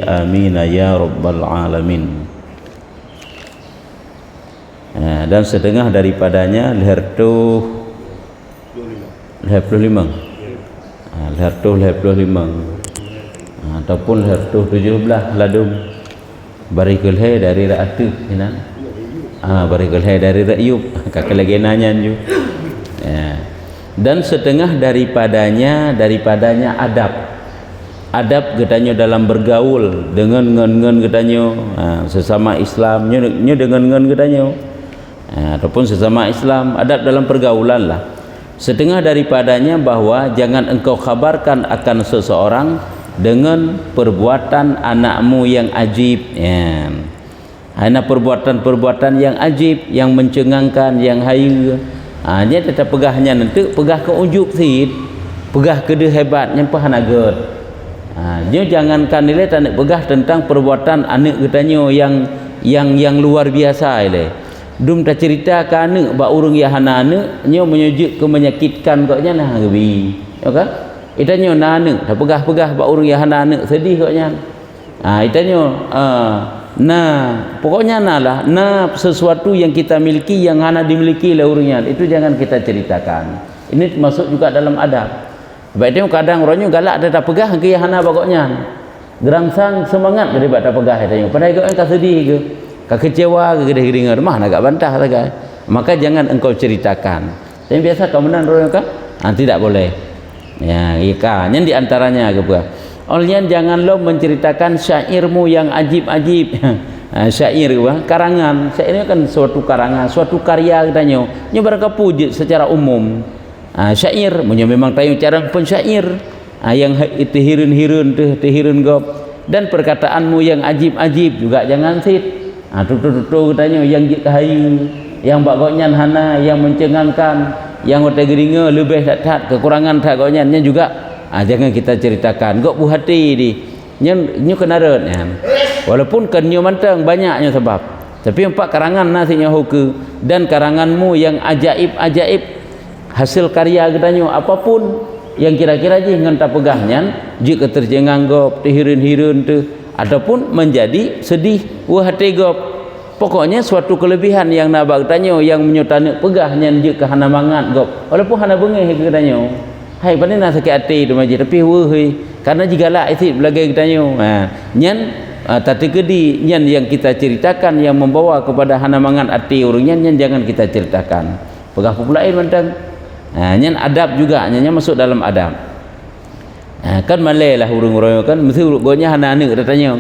Amin ya rabbal alamin. Dan setengah daripadanya leher tu 25, leher tu 25, ataupun leher tu 17 ladum barikul hai dari ra'atu hinan, barikul hai dari ra'yub kakak lagi nanya ju. Dan setengah daripadanya adab katanya dalam bergaul dengan ngen katanya sesama Islam nya dengan ngen katanya ataupun sesama Islam, adab dalam pergaulan lah. Setengah daripadanya bahwa jangan engkau kabarkan akan seseorang dengan perbuatan anakmu yang ajib, hanya perbuatan-perbuatan yang ajib, yang mencengangkan, yang hayu. Dia tetap pegahnya nanti pegah ke ujub sid, pegah ke dia hebat yang pahanaget. Dia jangankan nilai tak nak pegah tentang perbuatan anak katanya yang luar biasa ile. Dum tak cerita ke anak ba urang ya hana anak nyo menyujuk ke menyakitkan koknya nah gebi. Okey? Itanyo na anak tak pegah-pegah ba urang ya hana anak sedih koknya. Itanyo pokoknya sesuatu yang kita miliki yang hana dimiliki oleh orangnya itu jangan kita ceritakan. Ini masuk juga dalam adab. Sebab itu kadang orangnya galak ada tak pegah ke hana pokoknya. Gerangsang semangat dari tak pegah katanya. Padahal kau tak sedih ke? Kau kecewa ke gede-gede mah nak bantah saja. Maka jangan engkau ceritakan. Yang biasa kau menan orang kan? Tidak boleh. Ya, yang di antaranya ke apa? Olehnya jangan lo menceritakan syairmu yang ajib-ajib. Syair karangan. Syair kan suatu karangan, suatu karya katanya. Nya barangkali puji secara umum. Syair memang tahu cara pensyair. Yang tehirun gop dan perkataanmu yang ajib-ajib juga jangan sit. Tutu katanya yang kahayu, yang bagoknya hana, yang mencengangkan, yang otak geringa lebih tak kekurangan tak goknya juga jangan kita ceritakan. Gok bu hati di nyu kenaret walaupun kan nyu mantang banyaknya sebab tapi empat karangan nasinya hoke dan karanganmu yang ajaib-ajaib hasil karya katanya apapun yang kira-kira je ngan tak pegahnya jika terjengang gop tehirun-hirun tu ataupun menjadi sedih wah hati gop. Pokoknya suatu kelebihan yang nak bertanya yang menyutana pegahnya jika hana mangat gop walaupun hana bengih katanya. Hai pandai nak sakit hati tu majlis tapi weh karena jikalah isit belagai katanya. Nyan tatikedi nyan yang kita ceritakan yang membawa kepada hana mangat hati orangnya nyan jangan kita ceritakan. Pegah populain mantang. Nyan adab juga nyan masuk dalam adab. Kan malai lah urang-urang kan mesti urutnya hana anak katanya.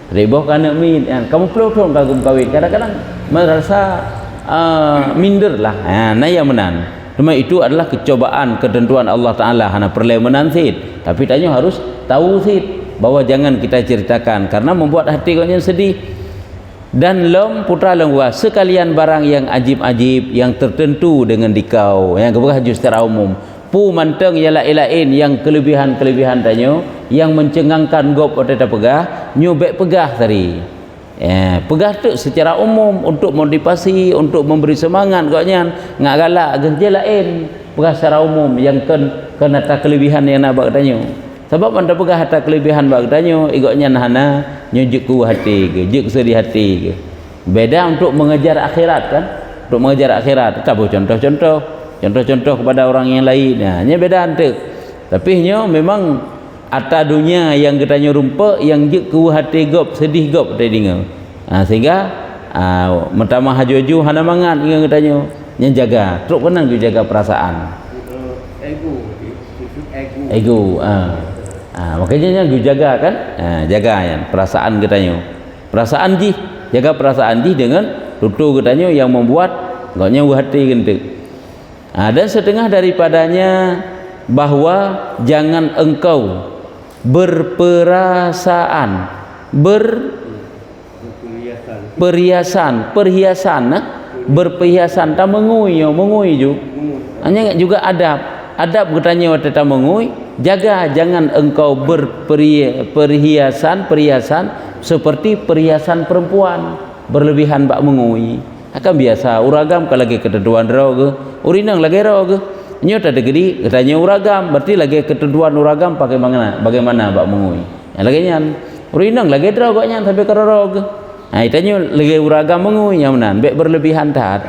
Reboh kana min kamu peluk-peluk kagum kawin kadang-kadang merasa minder lah. Nah yang menan. Cuma itu adalah kecobaan ketentuan Allah Taala hana perlu menan sid. Tapi tanya harus tahu sid bahwa jangan kita ceritakan karena membuat hati kau sedih. Dan lom putra lengwa sekalian barang yang ajib-ajib yang tertentu dengan dikau yang keberhaju secara umum. Pu manteng ialah lain yang kelebihan-kelebihan tanya yang mencengangkan gop atau tak pegah nyubek pegah tadi. Pegah tu secara umum untuk motivasi, untuk memberi semangat koknya ngak galak je lain pegah secara umum yang kena tak kelebihan yang nak bak tanya. Sebab anda pegah atas kelebihan bak tanya igoknya hana nyujuk ku hati ke, juk sedih hati ke. Beda untuk mengejar akhirat kan? Untuk mengejar akhirat tak boleh contoh kepada orang yang lain. Nya beda antek. Tapi nya memang ata dunia yang katanya rumpa yang je ku hati gop sedih gop tadi dengar. Sehingga mentama haju-haju hana mangat ingat katanya nya jaga. Teruk penang dia jaga perasaan. Ego. Makanya nya jaga kan? Jaga ya perasaan katanya. Perasaan ji, jaga perasaan ji dengan tutu katanya yang membuat goknya hati gentek. Dan setengah daripadanya bahwa jangan engkau berperasaan berperhiasan tak mengui ju hanya juga adab bertanya waktu tak mengui jaga jangan engkau berperhiasan seperti perhiasan perempuan berlebihan bak mengui akan biasa uragam kalau lagi ketentuan raw ke urinang lagi raw ke nyo tak gede katanya uragam berarti lagi ketentuan uragam pakai bagaimana bak mengui yang lagi nyan urinang lagi draw goknya sampai kerorog. Itanya lagi uragam mengui yang menan bek berlebihan tat.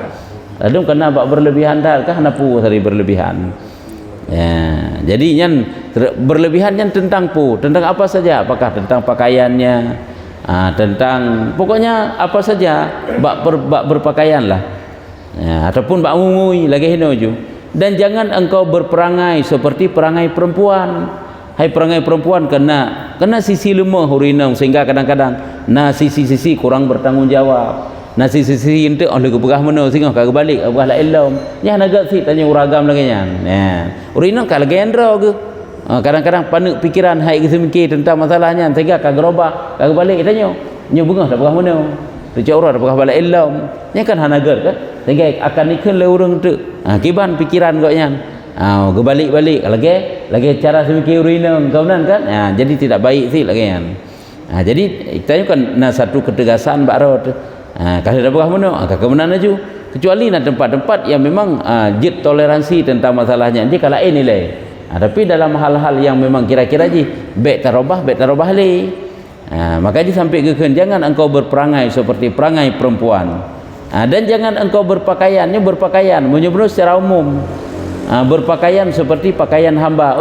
Lalu kena bak berlebihan tat kah napu tadi berlebihan. Ya, jadi yang berlebihan yang tentang tentang apa saja, apakah tentang pakaiannya, tentang pokoknya apa saja bak berpakaian lah, ya, ataupun bak ngungui lagi hinoju. Dan jangan engkau berperangai seperti perangai perempuan. Hai perangai perempuan kena sisi lemah urinang sehingga kadang-kadang sisi kurang bertanggungjawab. Sisi ente oleh kebegah mana sehingga kagak balik abah la ilm nya naga si tanya uragam lagi nya urinang kal gendro ke kadang-kadang panik pikiran hai kita mikir tentang masalahnya sehingga kagak robah kagak balik tanya nya bengah dah begah mana tu urang dah begah balik ilm nya kan hanaga kan sehingga akan ikun le urang tu kiban pikiran goknya ke balik-balik lagi cara semikir urinang kaunan kan jadi tidak baik si lagi kan jadi kita kan satu ketegasan bakrot. Kalau dah berah mana kemenangan ju kecuali nak tempat-tempat yang memang jid toleransi tentang masalahnya dia kalau nilai tapi dalam hal-hal yang memang kira-kira je baik tarobah le maka dia sampai ke jangan engkau berperangai seperti perangai perempuan dan jangan engkau berpakaian menyebut secara umum berpakaian seperti pakaian hamba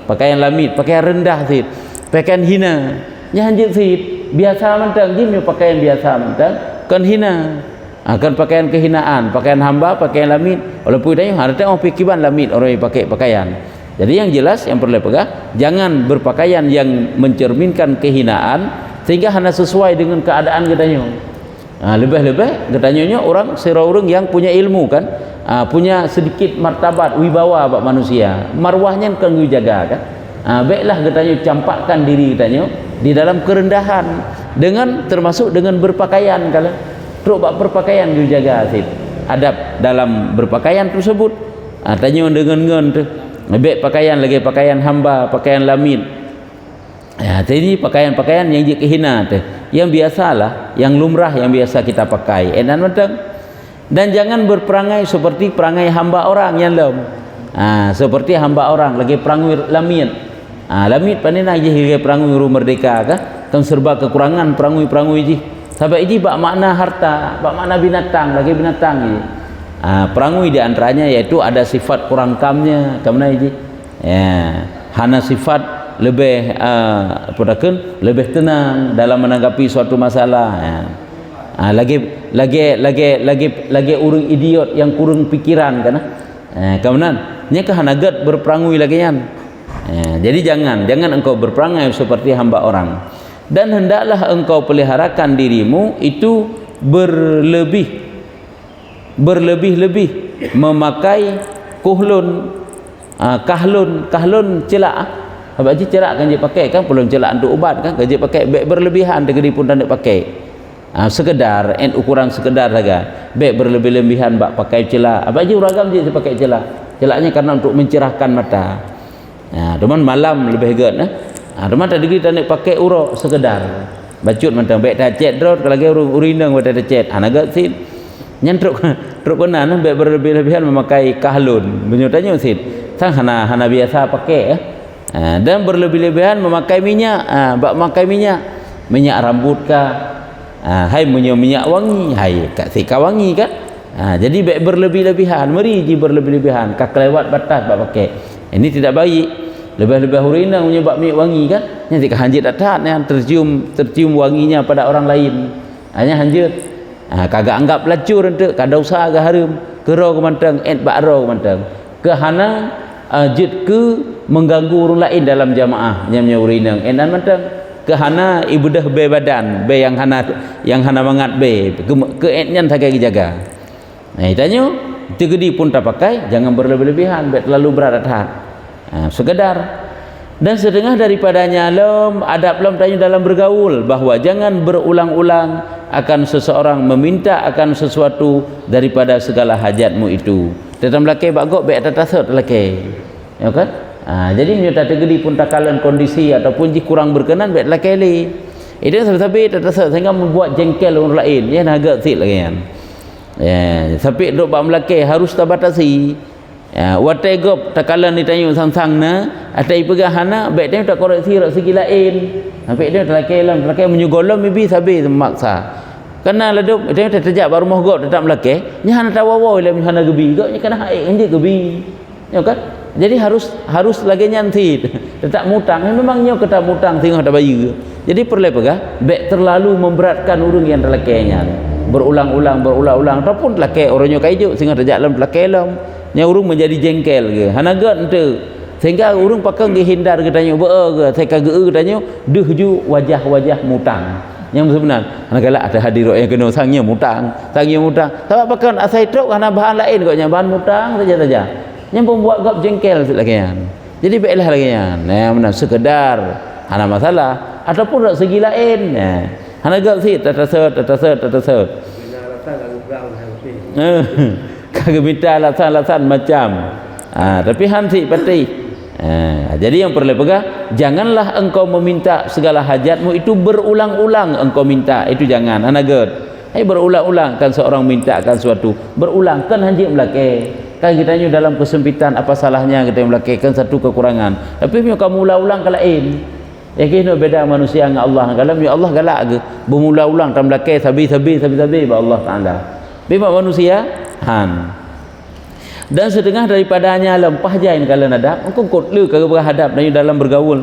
pakaian lamit pakaian rendah sih pakaian hina nya hanjit sih biasa mentang jimnya pakaian biasa mentang kan hina akan pakaian kehinaan pakaian hamba pakaian lamit walaupun dia ada tengok pikiran lamit orang yang pakai pakaian. Jadi yang jelas yang perlu pegang jangan berpakaian yang mencerminkan kehinaan sehingga hanya sesuai dengan keadaan katanya. Lebih-lebih katanya orang orang yang punya ilmu kan punya sedikit martabat wibawa bak manusia marwahnya kan dijaga kan baiklah katanya campakkan diri katanya di dalam kerendahan dengan termasuk dengan berpakaian kalau teruk bak berpakaian dijaga sip adab dalam berpakaian tersebut tanya dengan tu baik pakaian lagi pakaian hamba pakaian lamit jadi pakaian-pakaian yang kehina tu yang biasalah yang lumrah yang biasa kita pakai dan jangan berperangai seperti perangai hamba orang yang lem seperti hamba orang lagi perangai lamit lamit panina je hingga perangai rumah merdeka kan serba kekurangan perangai je sampai ini bak makna harta bak makna binatang lagi binatang je perangai di antaranya yaitu ada sifat kurang kamnya kamna je hana sifat lebih lebih tenang dalam menanggapi suatu masalah lagi urang idiot yang kurang pikiran kan kemudian nya kahanagat berperangai lagi kan jadi jangan engkau berperangai seperti hamba orang dan hendaklah engkau peliharakan dirimu itu berlebih-lebih memakai kahlun celak apa je celak kan dia pakai kan belum celak untuk ubat kan dia pakai berlebihan degeri pun tak pakai sekedar ukuran sekedar saja baik berlebih-lebihan bak pakai celak apa je uragam je pakai celaknya karena untuk mencerahkan mata teman malam lebih gad teman tak degree tak nak pakai urok sekedar bacut mentang baik tak cet drot kalau lagi urinang buat tak cet agak sit nyantruk benar baik berlebih-lebihan memakai kahlun menyutanya sit sang hana biasa pakai dan berlebih-lebihan memakai minyak bak memakai minyak rambut kah hai minyak wangi hai kat sika wangi kan jadi baik berlebih-lebihan meri je berlebih-lebihan kak lewat batas bak pakai ini tidak baik lebih-lebih urinang menyebab minyak wangi kan nanti kehanjit datang yang tercium wanginya pada orang lain hanya hanjit kagak anggap pelacur untuk kada usah agak harum kero kemantang bakro kemantang kehana jid ke mengganggu orang lain dalam jamaah nyamnya urinang enan mantang kehana ibadah be badan be yang hana mangat be keenyan sagai jaga tanya tegedi pun tak pakai jangan berlebih-lebihan be terlalu berat sekedar dan setengah daripadanya adab tanya dalam bergaul bahawa jangan berulang-ulang akan seseorang meminta akan sesuatu daripada segala hajatmu itu tetap lelaki bagok baik tatasat lelaki ya kan jadi minta tegedi pun takalan kondisi ataupun jika kurang berkenan baik lelaki itu sampai tatasat sehingga membuat jengkel orang lain ya agak sit lagi kan sampai duk bak melaki harus tabatasi ya watai gop takalan ditanya sang-sang na atai pegah hana baik dia tak koreksi rak segi lain sampai dia terlakai menyugolam bibi sabi memaksa kena ladup dia terjak baru rumah gop tetap melakai nya hana tawawa ile hana gebi gop nya kena haik anje gebi ya kan jadi harus lagi nyantit tetap mutang memangnya kata mutang tengah ada bayu jadi perlu pegah baik terlalu memberatkan urang yang terlakainya berulang-ulang ataupun terlakai orangnya kaijuk sehingga terjak dalam terlakai lam nya urang menjadi jengkel ke hanagat ente sehingga urang pakang dihindar ke tanya beu ke saya kageu tanya deuh ju wajah-wajah mutang yang sebenar hana galak ada hadir yang kena sangnya mutang sebab pakang asai truk hana bahan lain koknya bahan mutang saja yang membuat gap jengkel lagian jadi baiklah lagian mana sekedar hana masalah ataupun dak segi lain hana gap si tataset kagak minta alasan-alasan macam tapi hansi pati jadi yang perlu pegah janganlah engkau meminta segala hajatmu itu berulang-ulang engkau minta itu jangan anaget berulang-ulang kan seorang mintakan suatu berulang kan hanji melake kan kita nyu dalam kesempitan apa salahnya kita melakaikan satu kekurangan tapi kamu ulang-ulang ke lain yakin beda manusia dengan Allah kalau Allah galak ke bermula-ulang tam melake sabi ba Allah Taala bima manusia dan setengah daripadanya lempah jain kalau nadap engkau kotlu kagak berhadap dalam bergaul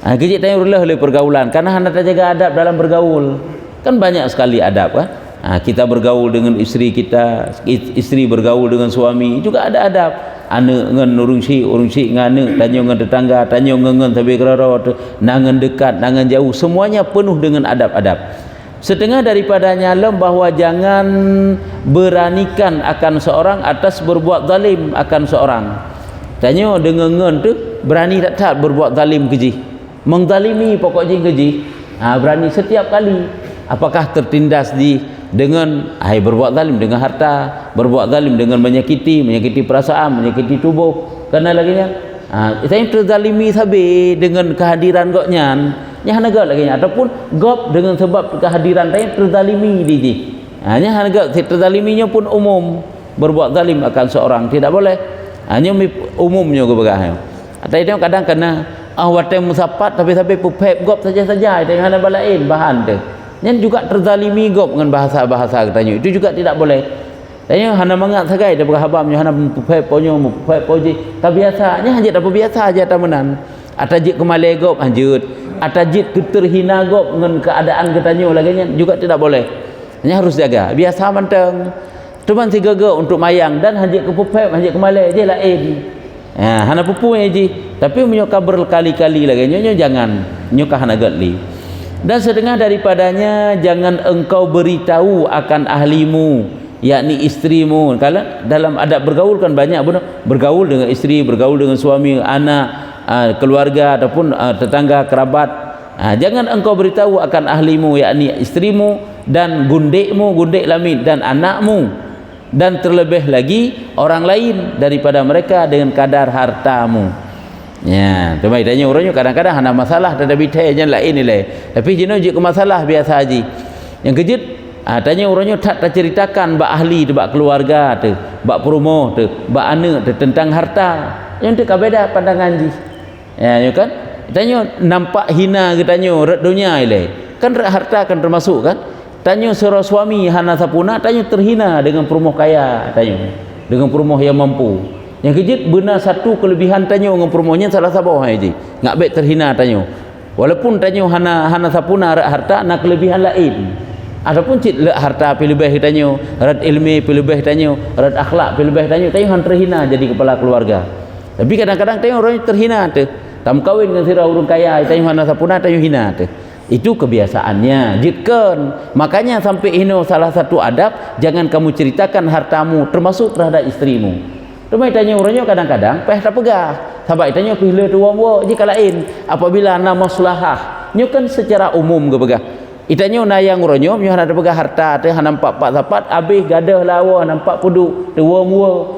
kejik tanya oleh pergaulan karena hendak jaga adab dalam bergaul kan banyak sekali adab kan kita bergaul dengan isteri kita isteri bergaul dengan suami juga ada adab anak ngan urung si ngane tanya ngan tetangga tanya ngan sampai kerara nangan dekat nangan jauh semuanya penuh dengan adab-adab setengah daripadanya bahawa jangan beranikan akan seorang atas berbuat zalim akan seorang tanya dengan ngan tu berani tak berbuat zalim keji mengzalimi pokok jing keji berani setiap kali apakah tertindas dengan berbuat zalim dengan harta berbuat zalim dengan menyakiti perasaan menyakiti tubuh kerana laginya saya terzalimi sabi dengan kehadiran goknya nya hanaga lagi ataupun gop dengan sebab kehadiran saya terzalimi di hanya hanaga terzaliminya pun umum berbuat zalim akan seorang tidak boleh hanya umumnya ke begah atau itu kadang kena watai musapat tapi pupep gop saja itu hana balain bahan tu yang juga terzalimi gop dengan bahasa-bahasa katanya itu juga tidak boleh tanya hana mangat sagai dia berhabamnya hana pupep ponyo pupep poji tapi biasanya hanya apa biasa aja tamenan atajik kemalai gop hanjut atajit terhina gop dengan keadaan katanya laginya juga tidak boleh hanya harus jaga biasa manteng cuman si gaga untuk mayang dan hanjit ke pupep hanjit ke malai je lain hana pupu je tapi menyoka berkali-kali laginya jangan nyoka hana gatli dan setengah daripadanya jangan engkau beritahu akan ahlimu yakni istrimu kalau dalam adab bergaul kan banyak bergaul dengan isteri bergaul dengan suami anak keluarga ataupun tetangga kerabat jangan engkau beritahu akan ahlimu yakni istrimu dan gundek lamit dan anakmu dan terlebih lagi orang lain daripada mereka dengan kadar hartamu ya temai tanya orangnya kadang-kadang ada masalah ada bitainya lain nilai tapi jino je ke masalah biasa haji yang kejut tanya orangnya tak ceritakan bak ahli bak keluarga tu bak perumoh tu bak anak tu tentang harta yang tu kabeda pandangan ji ya kan tanya nampak hina ke tanya rat dunia ile kan rat harta kan termasuk kan tanya seorang suami hana sapuna tanya terhina dengan perumoh kaya tanya dengan perumoh yang mampu yang kejut benar satu kelebihan tanya dengan perumohnya salah sabah haji ngak baik terhina tanya walaupun tanya hana sapuna rat harta nak kelebihan lain ataupun cit lek harta pi lebih tanya rat ilmi pi lebih tanya rat akhlak pi lebih tanya han terhina jadi kepala keluarga tapi kadang-kadang tanya orang terhina tu tam kawin dengan sira urang kaya tanya hana sapuna tanya hina tu itu kebiasaannya jitkan makanya sampai hino salah satu adab jangan kamu ceritakan hartamu termasuk terhadap istrimu rumai tanya orangnya kadang-kadang tak pegah sahabat tanya pilih tu wong jika lain apabila ana maslahah nyo kan secara umum ke pegah itanya nayang orangnya nyo ada pegah harta teh nampak pak sapat habis gadah lawa nampak puduk tu wong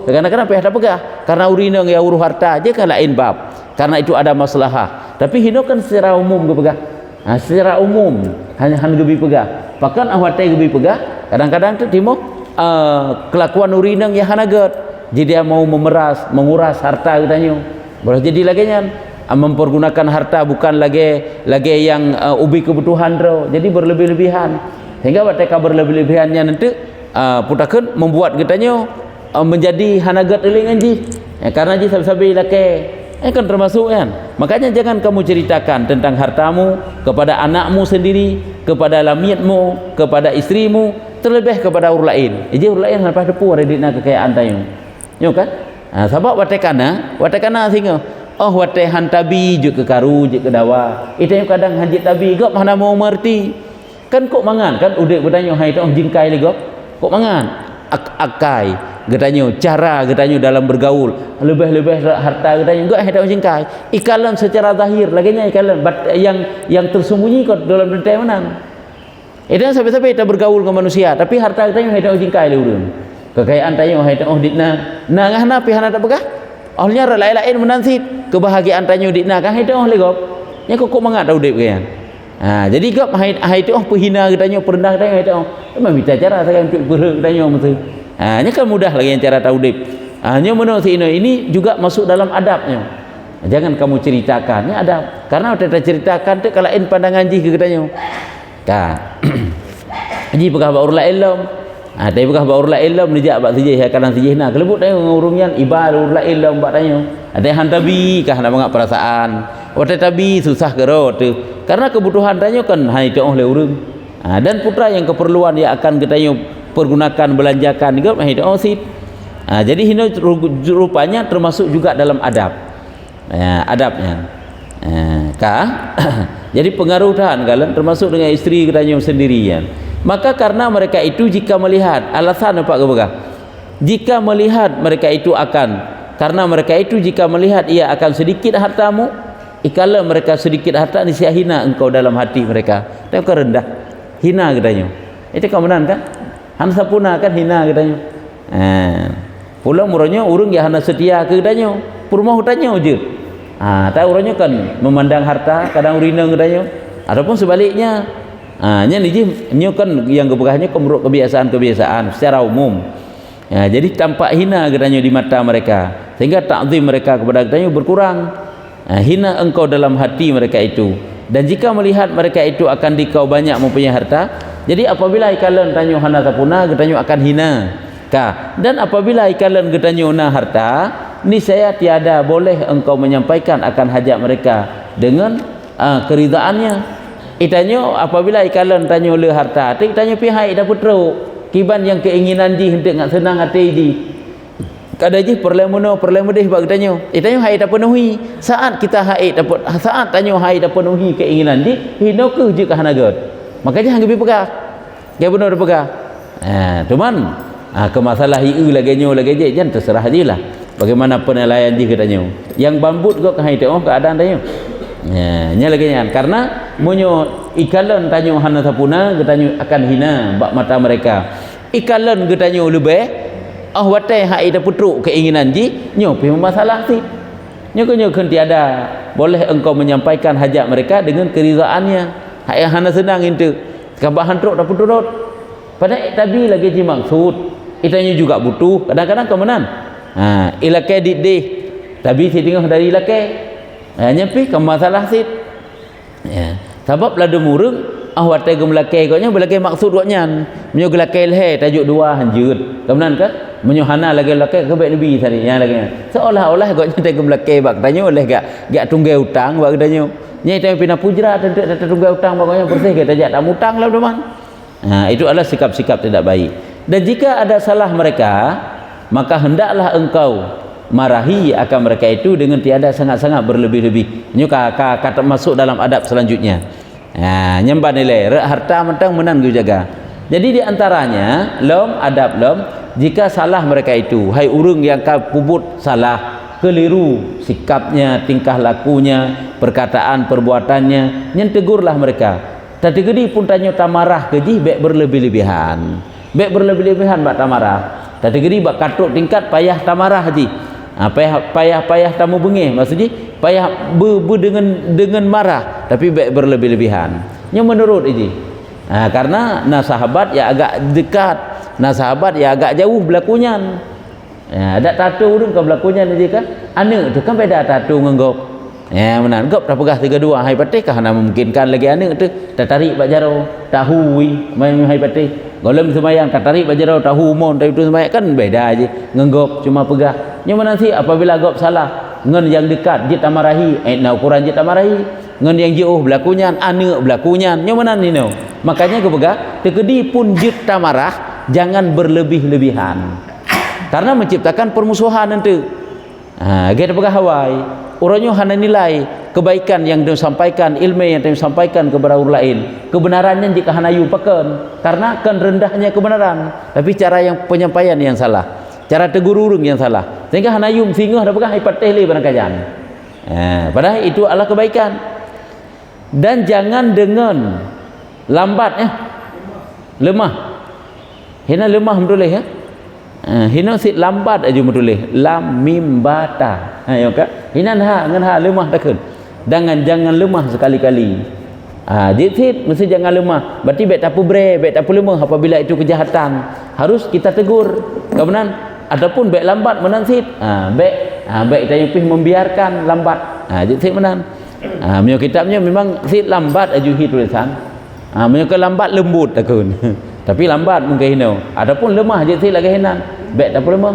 kadang-kadang tak pegah karena urina yang urus harta je kan lain bab karena itu ada maslahah tapi hino kan secara umum ke pegah secara umum hanya gebi pegah pakan awate gebi pegah kadang-kadang tu timo kelakuan urina yang hanagat jadi dia mau menguras harta katanya. Boleh jadi lagi nya mempergunakan harta bukan lagi yang ubi kebutuhan ro. Jadi berlebih-lebihan. Sehingga mereka berlebih-lebihannya nanti putakeun membuat katanya menjadi hanagat eling anji. Karena ji sabi-sabi laki kan termasuk kan. Makanya jangan kamu ceritakan tentang hartamu kepada anakmu sendiri, kepada lamiatmu, kepada istrimu, terlebih kepada orang lain. Jadi orang lain lepas depu ada dina kekayaan tayo. Yo kan? Sebab watekana singa. Oh wate hantabi je ke karu je ke dawa. Itu yang kadang hanjit tabi gop mana mau merti. Kan kok mangan kan udik bertanya hai tu jingkai le gop. Kok mangan? Akai getanyo cara getanyo dalam bergaul lebih harta getanyo enggak ada jingkai ikalan secara zahir laginya ikalan yang tersembunyi kok dalam detail mana itu sampai-sampai kita bergaul dengan manusia tapi harta getanyo ada jingkai le urang kekayaan tayo ada ditna ngahna pihana tak begah ahnya lain-lain menansit kebahagiaan tayo ditna kan ada le gop nya kok mangat udip kayan. Jadi gap hai tu penghina getanyo perendah getanyo itu memang minta cara saya untuk berhak getanyo betul. Nya kan mudah lagi yang cara taudip. Nya menurut ini juga masuk dalam adabnya. Jangan kamu ceritakan, nya adab. Karena kita ceritakan tu kalau pandangan ji ke getanyo. Ji pegah ba urla ilm. Tapi pegah ba urla ilm nijak ba sejih kadang sejih nah kelebut tayo ngurungnya ibal urla ilm ba tayo. Ada hantabi kah nak mengak perasaan. Wate tabi susah kerot tu. Karena kebutuhan tanya kan hai tu oleh urang. Dan putra yang keperluan dia akan kita pergunakan belanjakan juga hai tu sip. Jadi hino rupanya termasuk juga dalam adab. Adabnya. Jadi pengaruh tahan kalian termasuk dengan isteri katanya sendirian. Maka karena mereka itu jika melihat alasan apa ke jika melihat mereka itu akan karena mereka itu jika melihat ia akan sedikit hartamu ikala mereka sedikit harta niscaya hina engkau dalam hati mereka dan kau rendah hina katanya itu kemudian kan hansa puna kan hina katanya pulang muranya urung ya hana setia ke katanya purmah katanya je tahu orangnya kan memandang harta kadang urina katanya ataupun sebaliknya nya ni kan yang kebegahnya kebiasaan secara umum jadi tampak hina katanya di mata mereka sehingga takzim mereka kepada katanya berkurang. Hina engkau dalam hati mereka itu dan jika melihat mereka itu akan dikau banyak mempunyai harta jadi apabila ikalan tanyo hana tapuna getanyo akan hina dan apabila ikalan getanyo na harta niscaya tiada boleh engkau menyampaikan akan hajat mereka dengan keridaannya itanyo apabila ikalan tanyo le harta tanyo pihai dah putro kiban yang keinginan ji hendak ngak senang hati ji kada ji perlemu deh bag tanyo itanyo hai dah penuhi saat kita hai dapat saat tanyo hai dah penuhi keinginan ji hino ke je ka hanagat makanya hang bi pegah dia benar pegah cuman ke masalah iu lagi je jangan terserah jelah bagaimana penilaian ji katanya yang bambut kok hai teh keadaan tanyo nya lagi nya karena monyo ikalan tanyo hana sapuna getanyo akan hina bak mata mereka ikalan getanyo lebih wate hai dah putruk keinginan ji nyo pi masalah ti nyo kan tiada boleh engkau menyampaikan hajat mereka dengan keridaannya hai hana senang itu kabahan truk dah putrut pada tabi lagi ji maksud itanya juga butuh kadang-kadang kemenan ilakai didih tabi si tengah dari ilakai nyepi ke masalah sit sebab ladu murung wate gemlakai koknya belakai maksud waknya menyo gelakai leh tajuk dua hanjut kemenan ke menyohana lagi lakai ke baik nabi tadi nya lagi seolah-olah koknya tengah belakang bak tanya oleh gak tunggai hutang bak tanya nya itu pina pujra tentu tunggai hutang pokoknya bersih kita tak hutang lah teman itu adalah sikap-sikap tidak baik dan jika ada salah mereka maka hendaklah engkau marahi akan mereka itu dengan tiada sangat-sangat berlebih-lebih ini kata masuk dalam adab selanjutnya nyembah nilai harta mentang menang jaga jadi di antaranya adab jika salah mereka itu hai urang yang pubut salah keliru sikapnya tingkah lakunya perkataan perbuatannya nyen tegurlah mereka tadi gedi pun tanya tamarah keji baik berlebih-lebihan bak tamarah tadi gedi bak katuk tingkat payah tamarah haji payah tamu bengih maksudnya payah dengan marah tapi baik berlebih-lebihan yang menurut ini karena sahabat ya agak dekat sahabat ya agak jauh berlakunya Ada tato urung kau berlakunya nanti kan anak tu kan beda tato ngenggop menan gop dah pegah 32 hai patih kah nak memungkinkan lagi anak tu tak tarik bak jaro tahu main hai patih golem semayang tak tarik bak jaro tahu mon tapi tu semayang kan beda aje ngenggop cuma pegah nya nanti apabila gop salah ngen yang dekat jit amarahi na ukuran jit amarahi ngen yang jauh berlakunya anak berlakunya nya mana ni no makanya ke pegah tekedi pun jit tamarah jangan berlebih-lebihan karena menciptakan permusuhan nanti. Kita pegah hawai. Orangnya hanya nilai kebaikan yang dia sampaikan, ilmu yang dia sampaikan kepada orang lain. Kebenarannya jika hanya yupakan, karena kan rendahnya kebenaran. Tapi cara yang penyampaian yang salah, cara tegur urung yang salah. Sehingga hanya yum singgah ada pegah ipat tehli barang kajian. Padahal itu adalah kebaikan. Dan jangan dengan lambat lemah. Hina lemah betul ya. Hina sit lambat aja menulis lam mim bata ya kan hina ngan lemah takun jangan lemah sekali-kali sit mesti jangan lemah berarti bet apa bet apa lemah apabila itu kejahatan harus kita tegur kebenan ataupun bet lambat menan sit bet tanya pih membiarkan lambat sit menan menyo kitabnya memang sit lambat aja tulisan menyo ke lambat lembut takun tapi lambat mungkin hina adapun lemah je lagi hina bet apa lemah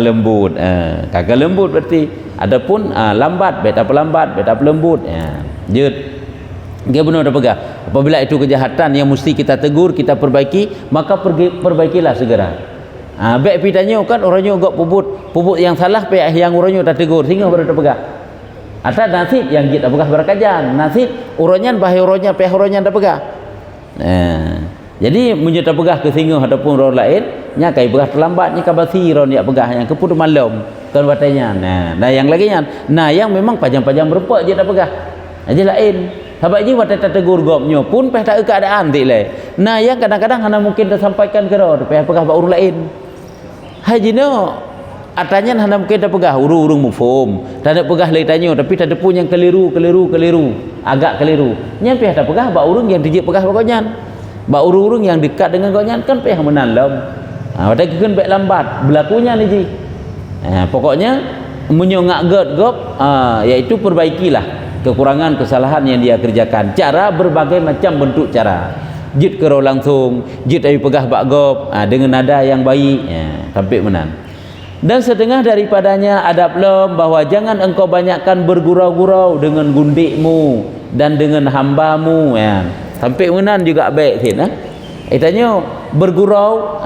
lembut kagak lembut berarti adapun lambat bet apa lambat bet apa lembut jut dia benar dah pegah apabila itu kejahatan yang mesti kita tegur kita perbaiki maka perbaikilah segera bet pitanya kan orangnya gak puput yang salah pe yang orangnya tak tegur sehingga baru pegah atau nasib yang kita pegah berkajian nasib orangnya bahaya orangnya pe orangnya tak pegah jadi menyerta pegah ke singa ataupun orang lain nya kai pegah terlambat nya kabasi ron ya pegah yang keputu malam kan watanya nah yang lagi nya yang memang pajang-pajang berupa je tak pegah aja lain sebab je wat tak tegur gopnya pun peh tak keadaan tik le yang kadang-kadang hana mungkin dah sampaikan ke ron peh pegah ba urang lain hajino atanya hana mungkin dah pegah urung mufhum tak ada pegah lain tanya tapi tak ada pun yang keliru agak keliru nya peh tak pegah ba urung yang dijik pegah pokoknya ba urung-urung yang dekat dengan kau nyan kan peh menalam pada kekan baik lambat berlakunya ni ji pokoknya menyongak gop iaitu perbaikilah kekurangan kesalahan yang dia kerjakan cara berbagai macam bentuk cara jit kero langsung jit ayu pegah bak gop dengan nada yang baik sampai menan dan setengah daripadanya adab lom bahwa jangan engkau banyakkan bergurau-gurau dengan gundikmu dan dengan hambamu sampai menan juga baik sini tanya bergurau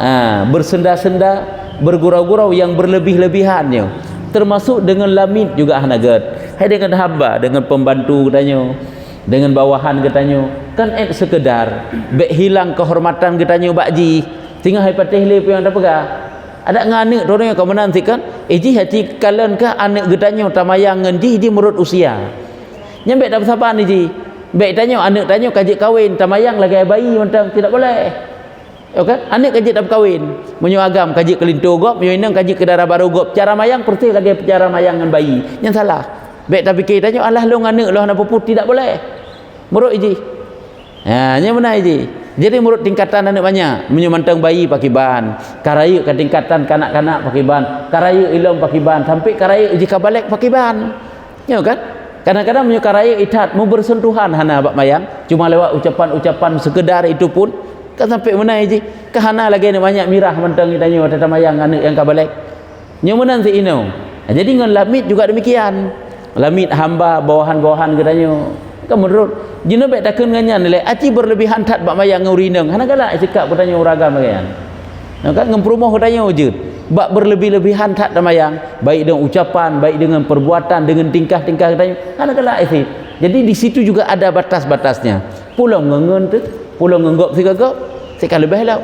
bersenda-senda bergurau-gurau yang berlebih-lebihannya termasuk dengan lamid juga hanagat dengan hamba dengan pembantu katanya dengan bawahan katanya kan sekedar baik hilang kehormatan katanya bakji tinggal hai patih le yang dah pegah ada nganek dorang yang kau menantikan ji hati kalian ke anak katanya tamayang ngendi di menurut usia nyampe dapat siapa ni ji baik tanya anak tanya kajik kahwin tamayang lagi bayi mentang tidak boleh kan anak kajik tak kahwin menyo agam kajik kelintu gop menyo inang kajik ke darah baru gop cara mayang perti lagi cara mayang dengan bayi yang salah baik tapi fikir tanya alah lu anak lu nak puput tidak boleh menurut iji nya mana iji jadi menurut tingkatan anak banyak menyo mantang bayi pakai ban karaya ke tingkatan kanak-kanak pakai ban karaya ilom pakai ban sampai karaya jika balik pakai ban ya kan kadang-kadang menyukaraya ithat mau bersentuhan hana bak mayang cuma lewat ucapan-ucapan sekedar itu pun kan sampai mana je kahana lagi ni banyak mirah mentang ditanya tata mayang anak yang kabalik nyamunan si ino jadi dengan lamid juga demikian lamid hamba bawahan-bawahan katanya kan menurut jina baik takun nganyan nilai aci berlebihan tat bak mayang ngurineng hana galak cakap bertanya uragam bagian kan ngempromoh katanya wujud bak berlebih-lebihan tak tamayang baik dengan ucapan baik dengan perbuatan dengan tingkah-tingkah katanya kan adalah isi jadi di situ juga ada batas-batasnya pulang ngengen tu pulang ngenggop sigagop sekali lebih lah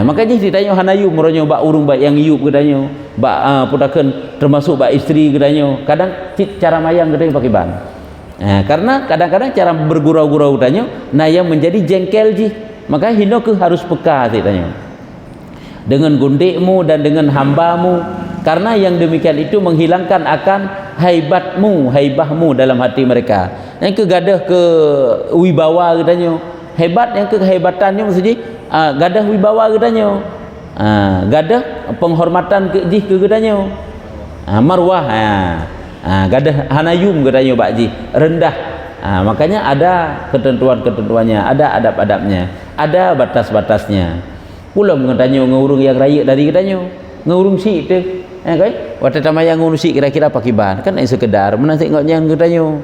makanya ditanya hanayu meronyo bak urung bak yang iup katanya bak pudakan termasuk bak isteri katanya kadang cara mayang katanya pakai ban karena kadang-kadang cara bergurau-gurau katanya yang menjadi jengkel ji maka hino ke harus peka katanya dengan gundikmu dan dengan hambamu karena yang demikian itu menghilangkan akan haibahmu dalam hati mereka yang kegadah ke wibawa katanya hebat yang kehebatannya maksudnya gadah wibawa katanya gadah penghormatan ke jih ke gedanyo, marwah, gadah hanayum gedanyo bakji rendah. Makanya ada ketentuan-ketentuannya, ada adab-adabnya, ada batas-batasnya. Pula mengedanyo ngurung yang raya dari gedanyo, ngurung si tu, kan? Waktu tamayang ngurung si kira-kira pakiban, kan sekedar menasik ngoknya gedanyo.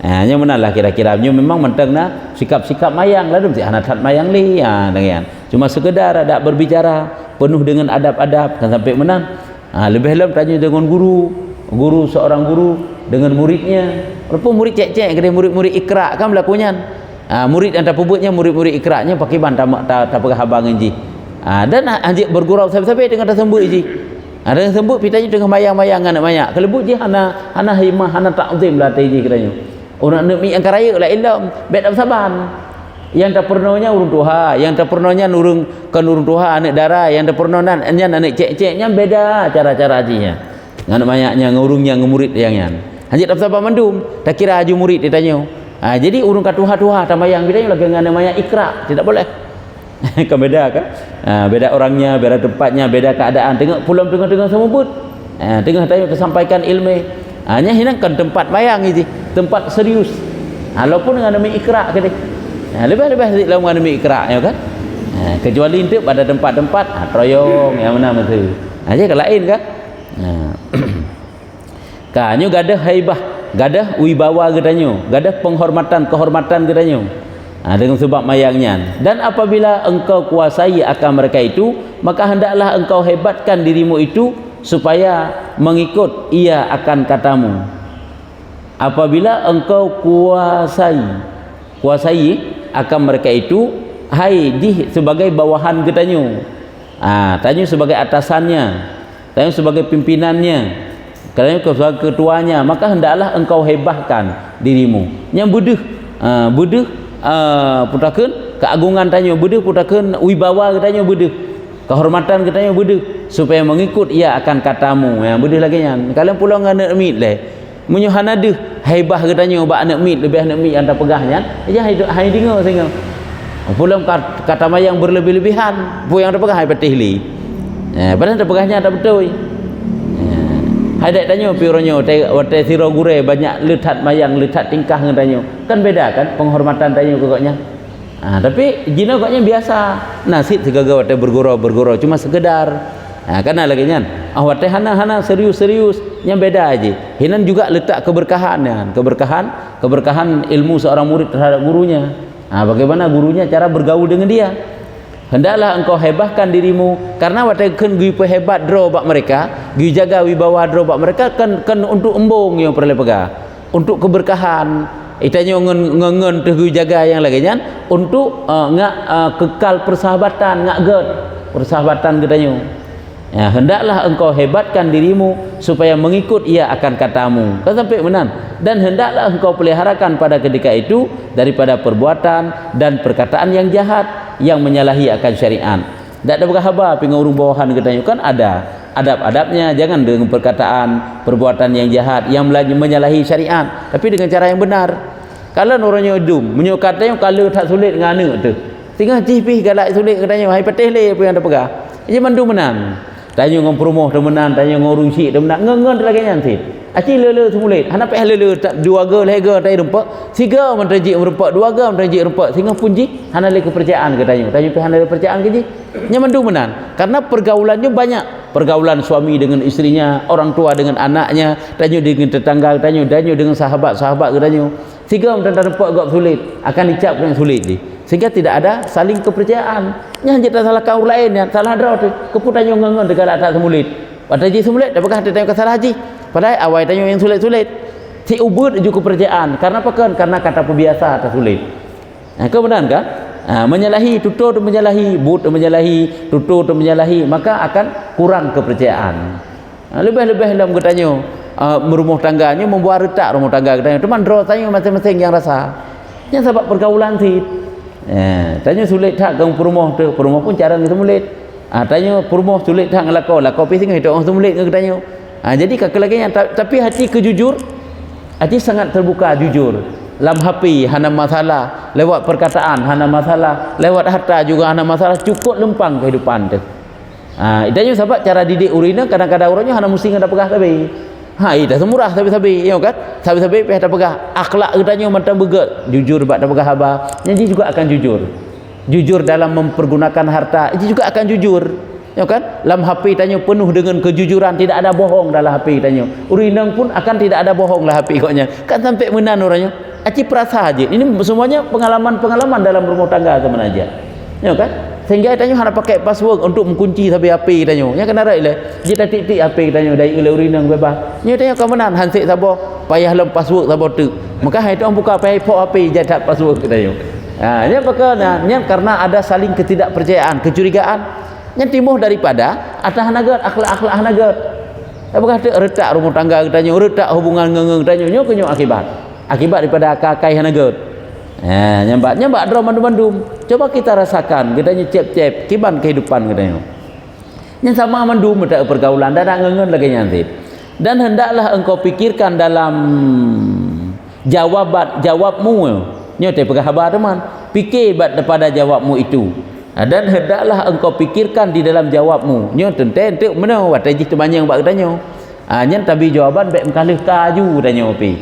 Yang menalah kira-kira memang mentang na sikap-sikap mayang lalu si anatat mayang li dengan cuma sekedar ada berbicara penuh dengan adab-adab kan sampai menang lebih dalam tanya dengan guru seorang guru dengan muridnya walaupun murid cek-cek kedai murid-murid ikra kan berlakunya murid yang tak pebutnya murid-murid ikraknya pakai bantam tak pegah habang inji dan anjik bergurau sampai dengan tak sembuh inji ada yang sembuh pitanya dengan mayang-mayang anak mayak kalau but je hana himah hana ta'zim lah tadi katanya. Orang nak mi angkat raya lah ilam bet saban. Yang tak pernahnya urung tuha, yang tak pernahnya nurung kan urung tuha anak darah, yang tak pernahnya anak cek-ceknya beda cara-cara hajinya. Anak mayaknya ngurungnya ngemurid yang Haji tak sabar mandum, tak kira haji murid ditanya. Jadi urung kat tuha-tuha tamayang beda lagi dengan anak mayak ikra, tidak boleh. Kan beda kan? Beda orangnya, beda tempatnya, beda keadaan. Tengok pulang tengah-tengah semua but. Tengah tanya tersampaikan ilmu. Hanya hinangkan tempat mayang ini, tempat serius. Walaupun dengan demi ikra ke dia. Lebih-lebih dalam dengan demi ikra ya kan. Kecuali itu pada tempat-tempat troyong yang mana itu. Aja ke lain kan. Kanyo gadah haibah, gadah wibawa gedanyo, gadah kehormatan gedanyo. Dengan sebab mayangnya. Dan apabila engkau kuasai akan mereka itu, maka hendaklah engkau hebatkan dirimu itu supaya mengikut ia akan katamu. Apabila engkau kuasai akan mereka itu, hai di sebagai bawahan gedanyo, tanyo sebagai atasannya, tanyo sebagai pimpinannya, tanyo sebagai ketuanya, maka hendaklah engkau hebahkan dirimu. Yang buduh putakeun keagungan tanyo, buduh putakeun wibawa gedanyo, buduh kehormatan katanya buduh supaya mengikut ia akan katamu yang buduh lagi kan kalian pulang anak mit leh menyuhana deh haibah katanya bak anak mit lebih anak mit anda pegahnya aja hai dengar singa pulang kata mayang berlebih-lebihan pu yang ada pegah hai petihli padahal ada pegahnya tak betul hai dak tanya pironyo wate siro gure banyak letat mayang letat tingkah katanya kan beda kan penghormatan tanya pokoknya. Tapi jina koknya biasa nasid segaga wate bergurau cuma sekedar karena lagi kan wate hana serius yang beda aja hinan juga letak keberkahan keberkahan ilmu seorang murid terhadap gurunya bagaimana gurunya cara bergaul dengan dia. Hendaklah engkau hebahkan dirimu karena wate keun gui hebat draw bak mereka gui jaga wibawa draw bak mereka kan untuk embung yang perlu pegah untuk keberkahan. Itanya ngen tuh jaga yang lagi kan untuk kekal persahabatan persahabatan katanya. Hendaklah engkau hebatkan dirimu supaya mengikut ia akan katamu. Kan sampai menan dan hendaklah engkau peliharakan pada ketika itu daripada perbuatan dan perkataan yang jahat yang menyalahi akan syariat. Tak ada berkhabar pengurung bawahan katanya kan ada adab-adabnya, jangan dengan perkataan perbuatan yang jahat yang menyalahi syariat tapi dengan cara yang benar. Kalau orangnya dum menyukatnya kalau tak sulit ngana tu tinggal cipih galak sulit katanya hai patih le apa yang ada pegah je mandu menang tanya ngom promoh temenan tanya ngorung si temenan ngengen lagi nyantit aci lele semulit hana peh lele tak dua ga lega tai rempak tiga menrejik rempak dua ga menrejik rempak sehingga punji hana le kepercayaan katanya tanya peh hana le kepercayaan ke je nya mandu menang karena pergaulannya banyak pergaulan suami dengan istrinya orang tua dengan anaknya tanya dengan tetangga tanya dengan sahabat-sahabat katanya tiga mentanda rempak agak sulit akan dicap dengan sulit je sehingga tidak ada saling kepercayaan nya hanya tak salah kaur lain yang salah draw tu keputannya ngengen dekat tak semulit pada ji semulit apakah ada tanya salah haji padahal awal tanya yang sulit-sulit si ubud juga kepercayaan karena apa kan karena kata perbiasa tak sulit kemudian kan menyalahi tutur menyalahi but menyalahi tutur menyalahi maka akan kurang kepercayaan lebih-lebih dalam katanya berumah tangganya membuat retak rumah tangga katanya teman draw tanya masing-masing yang rasa yang sebab pergaulan sih tanya sulit tak gang perumah tu perumah pun cara ngi semulit tanya perumah sulit tak ngelakau pising hidup orang semulit katanya jadi kakak lagi tapi hati kejujur hati sangat terbuka jujur lam hapi hana masalah lewat perkataan hana masalah lewat harta juga hana masalah cukup lempang kehidupan tu Itanya sebab cara didik urina kadang-kadang orangnya hana mesti ngada pegah tapi. Ita semurah tapi ya kan. Tapi peh tak pegah. Akhlak itanya macam begat, jujur bak tak pegah haba. Jadi juga akan jujur. Jujur dalam mempergunakan harta, itu juga akan jujur. Ya kan? Dalam HP tanya penuh dengan kejujuran, tidak ada bohong dalam HP tanya. Urinang pun akan tidak ada bohong lah HP koknya. Kan sampai menan orangnya. Aci perasa aja. Ini semuanya pengalaman-pengalaman dalam rumah tangga teman aja. Ya kan? Sehingga tanya harap pakai password untuk mengunci sampai HP tanya. Nya kena rai le. Dia titik HP tanya dari ule urinang bebas. Nya tanya kau menan hansik sabo payah lem password sabo tu. Maka hai tu buka HP jadat password tanya. Nya karena ada saling ketidakpercayaan, kecurigaan. Nya timbul daripada atas hanagat akhlak hanagat. Apa kata retak rumah tangga tanya, retak hubungan ngeng tanya nya kenyo akibat daripada kakai hanagat. Nyambat drum mandum. Coba kita rasakan, katanya cep-cep kiban kehidupan katanya. Yang sama mandum tak pergaulan dan ngengen lagi nyantit. Dan hendaklah engkau pikirkan dalam jawabmu. Nya te pegah habar teman. Fikir daripada jawabmu itu. Dan hendaklah engkau pikirkan di dalam jawabmu. Nya tentu mana watajih temannya bak katanya. Nya tapi jawaban baik mengkalih kaju tanya opi.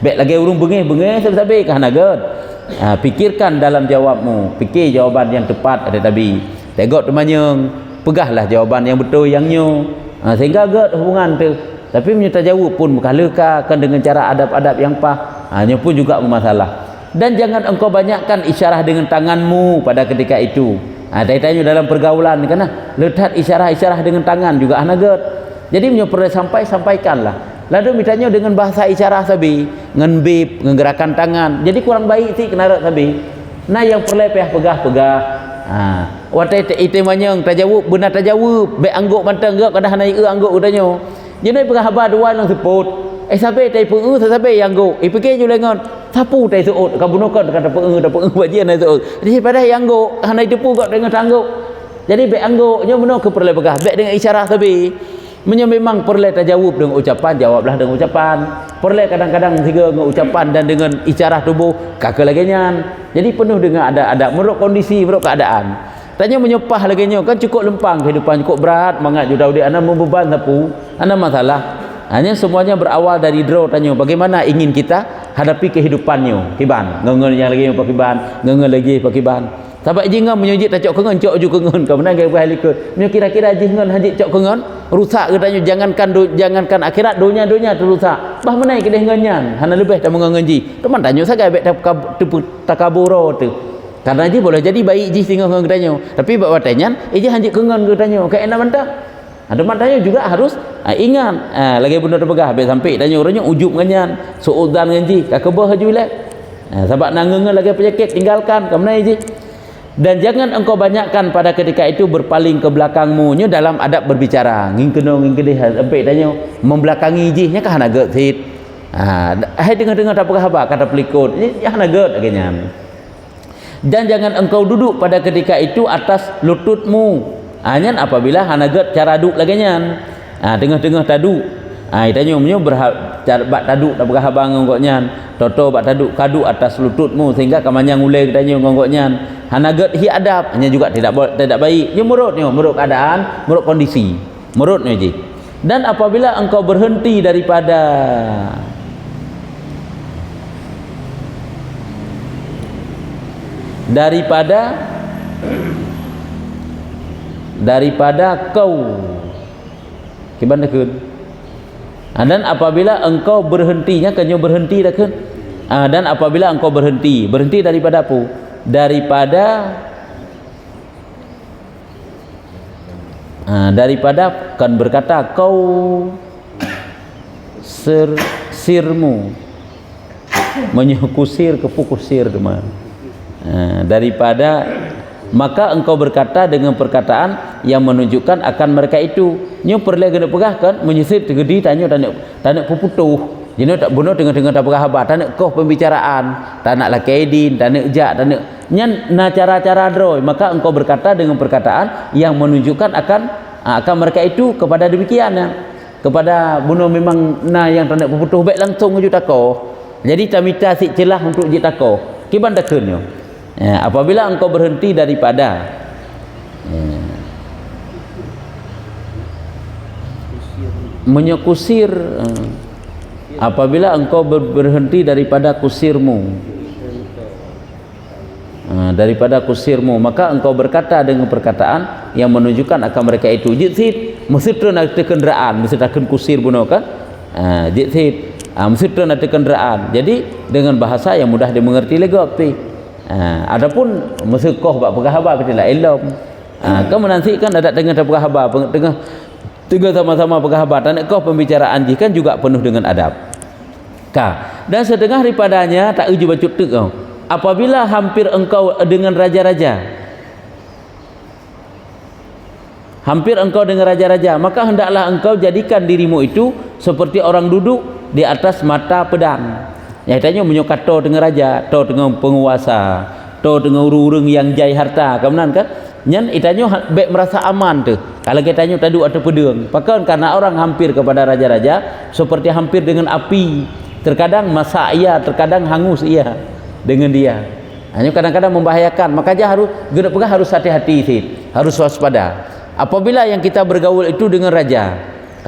Baik lagi urung bengih sampai kah nagat. Pikirkan dalam jawabmu, fikir jawaban yang tepat ada tabi. Tengok temannya, pegahlah jawaban yang betul yang nyo. Sehingga agak hubungan tu. Tapi menyerta jawab pun mengkalih kan dengan cara adab-adab yang pah. Nyo pun juga bermasalah. Dan jangan engkau banyakkan isyarah dengan tanganmu pada ketika itu. Tanya dalam pergaulan kan, letak isyarah-isyarah dengan tangan juga nagat. Jadi menyerta perlu sampaikanlah. Lalu mitanya dengan bahasa isyarat sabi, ngenbib, ngegerakan tangan. Jadi kurang baik sih kena sabi. Nah yang perlu pegah. Watai itemanya tajawub benar tajawub, baik angguk mantang gak kada hanai angguk udahnya. Jadi pegah habar dua nang seput. Sabe tai peu sabe yang angguk. Fikir ju lengon. Sapu tai suut kabunokan kata peu bajian tai suut. Jadi pada yang angguk hanai depu gak dengan angguk. Jadi baik angguknya benar ke perlu pegah, baik dengan isyarat sabi. Memang perlu tajawub dengan ucapan, jawablah dengan ucapan. Perlu kadang-kadang tiga dengan ucapan dan dengan isyarat tubuh kakak lagi nyan. Jadi penuh dengan ada menurut kondisi, menurut keadaan. Tanya menyepah lagi nyo kan cukup lempang kehidupan, cukup berat mangat juda udi ana membeban sapu, ana masalah. Hanya semuanya berawal dari draw tanya bagaimana ingin kita hadapi kehidupannya. Kiban, ngengel yang lagi pakiban, ngengel lagi pakiban. Sebab jingan menyujud tak cok kengen cok ju kengen kau menang ke bahali ke. Menyo kira-kira jingan haji cok kengen rusak katanya jangankan akhirat dunia terrusak. Bah menai ke dengannya hana lebih tak mengenji. Teman tanya sagai bet takaburo tu. Karena ji boleh jadi baik ji singa katanya. Tapi buat watanya ji haji kengen katanya. Ke enak mentah. Teman tanya juga harus ingat lagi benda terpegah habis sampai tanya orangnya ujub nganyan suudan nganji kakebah haju lek. Sebab nangengen lagi penyakit tinggalkan ke menai ji. Dan jangan engkau banyakkan pada ketika itu berpaling ke belakangmu nya dalam adab berbicara ngingkeno sampai tanya membelakangi jihnya kah nagat hit hai dengar tak apa kata pelikut ya nagat agaknya. Dan jangan engkau duduk pada ketika itu atas lututmu hanya apabila hanagat cara duduk laganya tengah-tengah taduk tanya menyo bak taduk tak berapa bang ngoknya toto bak taduk kadu atas lututmu sehingga kamanyang ulai tanya ngoknya hanagat hi adab hanya juga tidak baik nya menurut keadaan menurut kondisi menurutnya ji. Dan apabila engkau berhenti daripada kau gimana kun. Dan apabila engkau berhentinya kanyo berhenti dah kan. Dan apabila engkau berhenti daripada apa? Daripada kan berkata kau sirmu menyekusir kepukusir teman. Daripada maka engkau berkata dengan perkataan yang menunjukkan akan mereka itu nyo perlu kena pegahkan menyisir tegedi tanya tak puputuh jadi tak bunuh dengan tak berhabat tak nak kau pembicaraan tak nak lakaidin tak nak jak tak nak nyan cara-cara droy maka engkau berkata dengan perkataan yang menunjukkan akan mereka itu kepada demikian kepada bunuh memang yang tak nak puputuh baik langsung uju takoh jadi tamita si celah untuk je takoh kiban dakenyo. Apabila engkau berhenti daripada menyekusir apabila engkau berhenti daripada kusirmu, daripada kusirmu, maka engkau berkata dengan perkataan yang menunjukkan akan mereka itu jitsit mesitra nak kenderaan, mesti takkan kusir bunuh kan, jitsit mesitra nak kenderaan. Jadi dengan bahasa yang mudah dimengerti legap ti. Adapun mesekoh bab perkhabar kita lah ilmu. Kamu nanti kan ada dengan perkhabar, tengah sama-sama perkhabar dan kau pembicaraan ji kan juga penuh dengan adab. Dan sedengah daripadanya tak uji bacut tek kau. Apabila hampir engkau dengan raja-raja, hampir engkau dengan raja-raja, maka hendaklah engkau jadikan dirimu itu seperti orang duduk di atas mata pedang. Yang tanya menyokat to dengan raja, to dengan penguasa, to dengan urung-urung yang jai harta, kemudian kan? Nyan itanya baik merasa aman tu. Kalau kita tanya tadi atau pedang, bahkan karena orang hampir kepada raja-raja seperti hampir dengan api. Terkadang masak ia, terkadang hangus ia dengan dia. Hanya kadang-kadang membahayakan. Makanya harus hati-hati sih, harus waspada. Apabila yang kita bergaul itu dengan raja,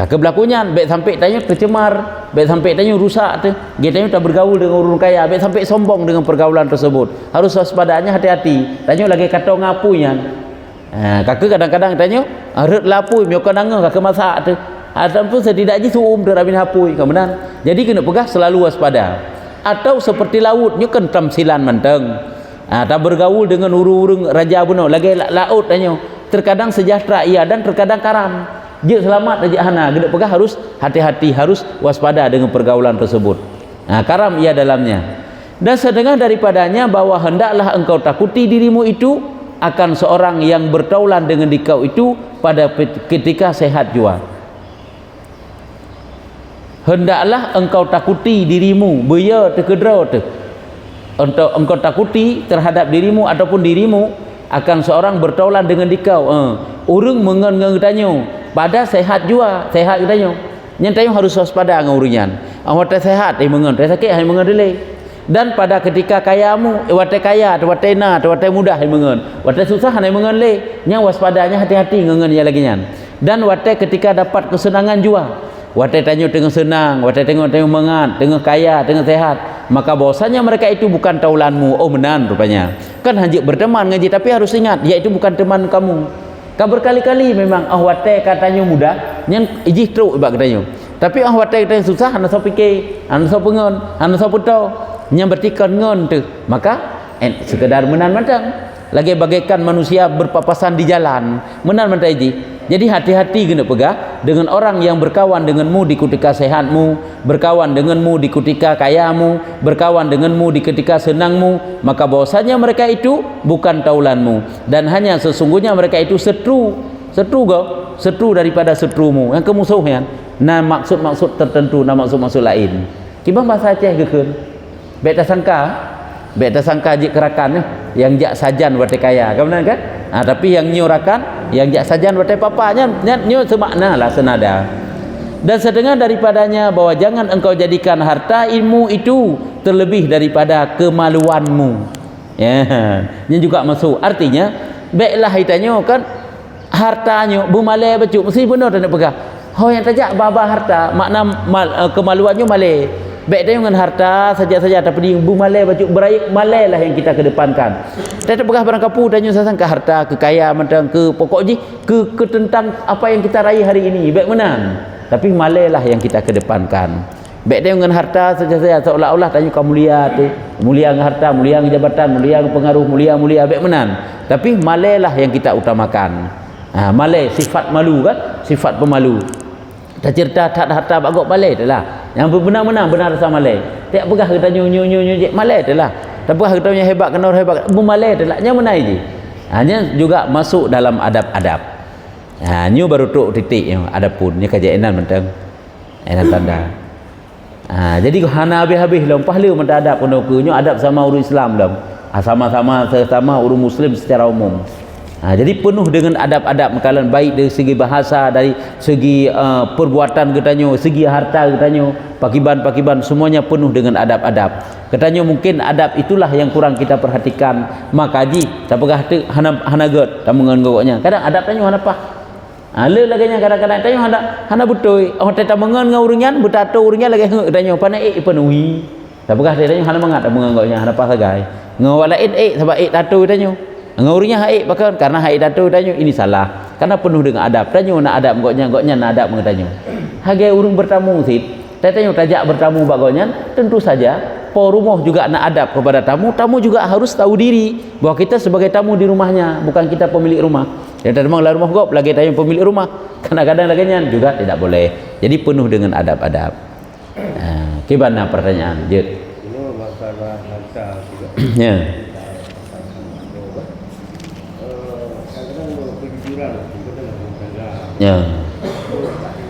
kebelakunya baik sampai tanya tercemar, baik sampai tanya rusak tu, kita tak bergaul dengan orang kaya, baik sampai sombong dengan pergaulan tersebut. Harus waspadanya, hati-hati. Tanya lagi kata ngapunya. Kakak kadang-kadang tanya, ret lapui mio kananga kakak masak tu. Ataupun setidaknya suum derabin hapui kemudian. Jadi kena pegah selalu waspada. Atau seperti laut nyo kan tamsilan manteng. Tak bergaul dengan urung-urung raja buno lagi laut tanya. Terkadang sejahtera ia dan terkadang karam. Dia selamat aja hana. Kena pegah harus hati-hati, harus waspada dengan pergaulan tersebut. Karam ia dalamnya. Dan sedengah daripadanya bahwa hendaklah engkau takuti dirimu itu akan seorang yang bertaulan dengan dikau itu pada ketika sehat jua. Hendaklah engkau takuti dirimu beya terkedra tu. Untuk engkau takuti terhadap dirimu ataupun dirimu akan seorang bertaulan dengan dikau. Urang mengen tanya pada sehat jua, sehat tanya. Nyantanya harus waspada dengan uringan. Awak sehat mengen, sakit hai mengen delay. Dan pada ketika kayamu, wate kaya, wate na, wate mudah hai mengen. Wate susah hai mengen le. Nya waspadanya hati-hati ngengen ya lagi nyan. Dan wate ketika dapat kesenangan jua. Wate tanya tengah senang, wate tengok mengat, tengah kaya, tengah sehat, maka bahwasanya mereka itu bukan taulanmu. Oh menan rupanya. Kan hanjik berteman ngaji tapi harus ingat dia itu bukan teman kamu. Kan berkali-kali memang wate katanya mudah, yang ijih teruk ibak katanya. Tapi wate katanya susah, anda so fikir, anda so pengen, anda so putau, yang bertikan ngon tu. Maka sekedar menan matang. Lagi bagaikan manusia berpapasan di jalan, menan matang ijih. Jadi hati-hati kena pegah dengan orang yang berkawan denganmu di ketika sehatmu, berkawan denganmu di ketika kayamu, berkawan denganmu di ketika senangmu, maka bahwasanya mereka itu bukan taulanmu dan hanya sesungguhnya mereka itu setru daripada setrumu yang kemusuhan. Nah maksud-maksud tertentu, nah maksud-maksud lain. Kibang bahasa Aceh gekeun. Baik tak sangka jik kerakan yang jak sajan wate kaya, kemudian kan? Tapi yang nyorakan, yang jak sajan wate papanya, nyo semakna lah senada. Dan sedengah daripadanya bahwa jangan engkau jadikan harta ilmu itu terlebih daripada kemaluanmu. Ya, ini juga masuk. Artinya, baiklah hitanya kan hartanya bumalai bacuk mesti benar dan pegang. Oh yang tajak baba harta makna kemaluannya malai. Baik dia dengan harta saja-saja tapi di bumalai baju beraik malai lah yang kita kedepankan. Saya tak pegah barang kapu tanya sasan ke harta, kekayaan, macam ke pokok je, ke tentang apa yang kita raih hari ini. Baik menang. Tapi malai lah yang kita kedepankan. Baik dia dengan harta saja-saja seolah-olah tanya kau mulia tu, mulia dengan harta, mulia dengan jabatan, mulia dengan pengaruh, mulia baik menang. Tapi malai lah yang kita utamakan. Malai sifat malu kan, sifat pemalu. Tak cerita tak ada harta bagok malai itulah. Yang benar-benar benar rasa malai. Tak pegah kita nyu malai itulah. Tak pegah kita hebat kena orang hebat. Malai itulah. Yang mana je. Hanya juga masuk dalam adab-adab. Nyu baru tuk titik yang adapun nya kajainan mentang. Enan tanda. Jadi hana habis-habis lah pahala mentang adab pun nyu adab sama urus Islam dah. Sama-sama urus muslim secara umum. Jadi penuh dengan adab-adab makalan baik dari segi bahasa, dari segi perbuatan katanya, segi harta katanya, pakiban semuanya penuh dengan adab-adab. Katanya mungkin adab itulah yang kurang kita perhatikan. Maka ji tak pegah hana get tak mengen goknya. Kadang adab tanya hana apa? Le lagi nya kadang-kadang tanya hana betul. Oh teta mengen ngau uringan betato uringan lagi heu tanya panai penuhi. Tak pegah tanya hana mengat mengen ngaunya hana pasagai. Ngau lain sebab tato tanya. Ngau uringan bahkan karena tato tanya ini salah. Karena penuh dengan adab. Tanya nak adab ngaunya nak adab mengatanya. Hagai urung bertamu sit. Tanya tajak bertamu bagainya tentu saja rumah juga nak adab kepada tamu. Tamu juga harus tahu diri bahwa kita sebagai tamu di rumahnya, bukan kita pemilik rumah. Dia memang lah rumah gop lagi tanya pemilik rumah. Kadang-kadang lagi juga tidak boleh. Jadi penuh dengan adab-adab. Gimana pertanyaan? Jud. Ini masalah harta juga. Ya. Kadang-kadang kejujuran juga dalam tangga. Ya.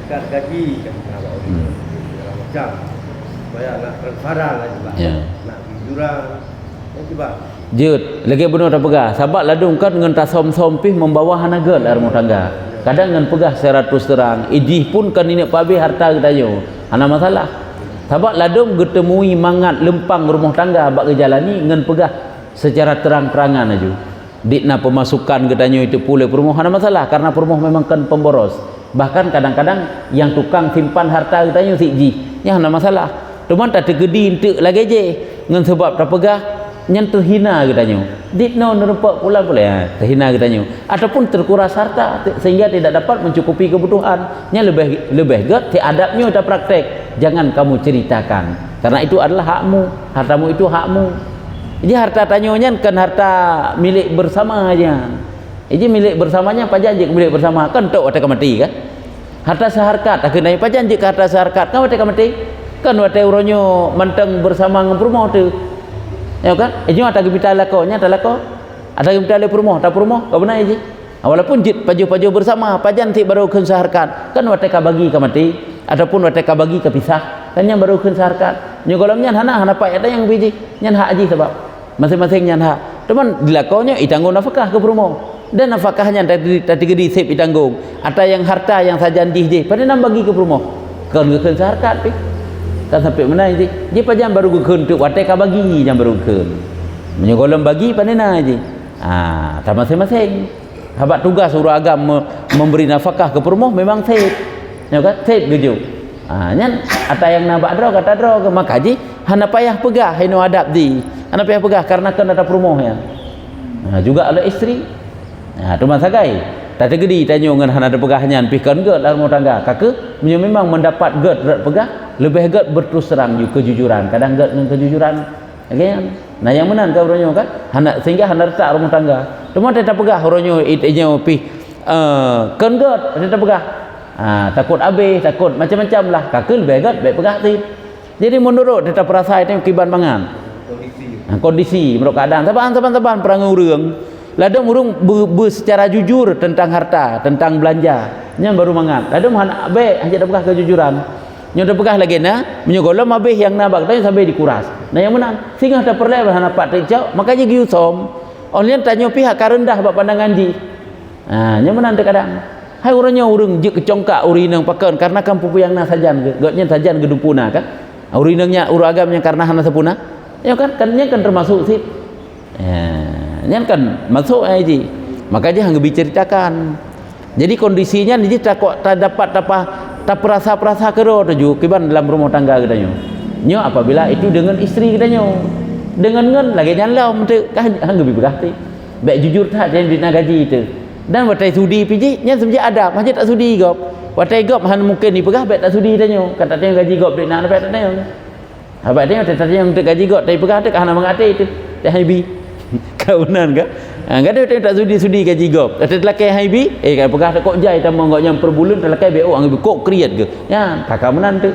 Tingkat gaji kan macam supaya nak transparan lah juga. Ya. Nak kejujuran. Coba. Jud, lagi benar tak pegah. Sahabat ladung kan dengan tasom-som pih membawa hanagal dalam rumah tangga. Kadang dengan pegah secara terus terang. Ijih pun kan ini pabe harta kita yo. Hana masalah. Sahabat ladung ketemui mangat lempang rumah tangga bak kejalani dengan pegah secara terang-terangan aja. Dikna pemasukan katanya itu pulih perumah hana masalah karena perumah memang kan pemboros. Bahkan kadang-kadang yang tukang simpan harta katanya si ijih. Ya hana masalah. Cuman tak tergedi untuk lagi je. Dengan sebab tak pegah yang terhina katanya. Dikno nerempak pula boleh terhina katanya. Ataupun terkuras harta sehingga tidak dapat mencukupi kebutuhan. Yang lebih get ti adabnya tak praktek. Jangan kamu ceritakan. Karena itu adalah hakmu. Hartamu itu hakmu. Jadi harta tanyonya kan harta milik bersama aja. Jadi milik bersamanya apa janji milik bersama kan tok wate mati kan. Harta seharkat tak kena apa janji ke harta seharkat kan wate mati. Kan wate uronyo manteng bersama dengan rumah tu. Ya kan? Ejung ada kita lakonya tak lako. Ada kita le rumah tak rumah kau benar je. Walaupun jit paju-paju bersama pajan ti baru keun seharkat. Kan wate ka bagi ka mati ataupun wate ka bagi ka pisah. Kan yang baru keun seharkat. Nyo golamnya hana pak ada yang biji. Nyan hak ji sebab masing-masing nyan hak. Teman dilakonya itanggung nafkah ke rumah. Dan nafkahnya tadi gede sip ditanggung. Ada yang harta yang saja ndih je pada nam bagi ke rumah. Kan keun seharkat pi. Kan sampai mana je. Dia pajan baru keun tu wate ka bagi yang baru keun. Menyogolam bagi panena je. Tak masing-masing. Habat tugas urus agama memberi nafkah ke rumah memang sip. Ya kan? Sip gejo. Nyan ada yang nak dro kata dro ke maka ji hana payah pegah hino adab di. Hana payah pegah karena kan ada rumah ya. Juga oleh isteri. Teman sagai. Tak tergedi tanya dengan hana ada pegahnya pihkan get dalam rumah tangga. Kakak memang mendapat get pegah lebih get berterus terang juga kejujuran. Kadang get dengan kejujuran. Okay? Nah yang menang kau ronyo kan? Hana sehingga hana retak rumah tangga. Teman tak pegah ronyo itnya pih kan get tak pegah. Takut habis, takut macam-macam lah. Kakak lebih agak baik pegah tip. Jadi menurut kita perasa itu kiban mangan. Kondisi menurut keadaan. Taban perang urang. Ladang urang secara jujur tentang harta, tentang belanja. Nya baru mangan. Ladang hana baik hanya dah pegah kejujuran. Nya dah pegah lagi na, menyogolam habis yang nabak tanya sampai dikuras. Nah yang menang, singgah dah perle hana pak tejau, makanya giu som. Onlian tanya pihak karendah bab pandangan ji. Nya menang kadang. Hai orangnya urang je kecongkak urinang pakan karena kan pupu yang na sajan gotnya sajan gedupuna kan. Urinangnya uragamnya karena hana sepuna. Ya kan kannya kan termasuk sip. Nya kan masuk aja. Makanya hang diceritakan. Jadi kondisinya ni tak dapat apa tak perasa kero tuju kiban dalam rumah tangga katanya. Nyo apabila itu dengan isteri katanya. Dengan ngan lagi nyalau mete kan hang lebih berarti. Baik jujur tak dia dina gaji itu. Dan watai sudi piji nya sebenarnya ada macam tak sudi gop. Watai gop han mungkin ni pegah baik tak sudi tanya. Kata dia gaji gop dik nak baik tak tanya. Habaq dia tak tanya untuk gaji gop tapi pegah tak hana mengate itu. Teh habi. Kaunan ke? Ada tak sudi gaji gop. Ada lelaki habi kan pegah tak kok jai tambah ngok yang per bulan lelaki BO ang kok kriat ke. Ya kakak menan tu.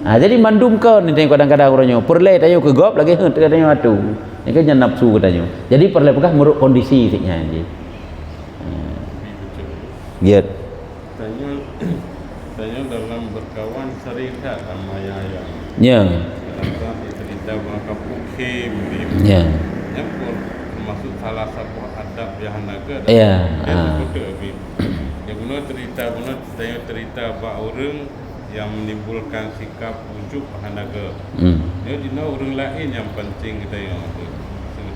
Jadi mandum kau ni tengok kadang-kadang orangnya perle tanya ke gop lagi hent katanya atu. Ni kan jangan nafsu katanya. Jadi perle pegah menurut kondisi siknya je. Giat. Tanya dalam berkawan sering tak sama yang Ya. dalam cerita bangka pukim Ya. yang pun termasuk salah satu adab yang naga Ya. yang guna cerita bak orang yang menimbulkan sikap ujuk hanaga. Dia dina orang lain yang penting kita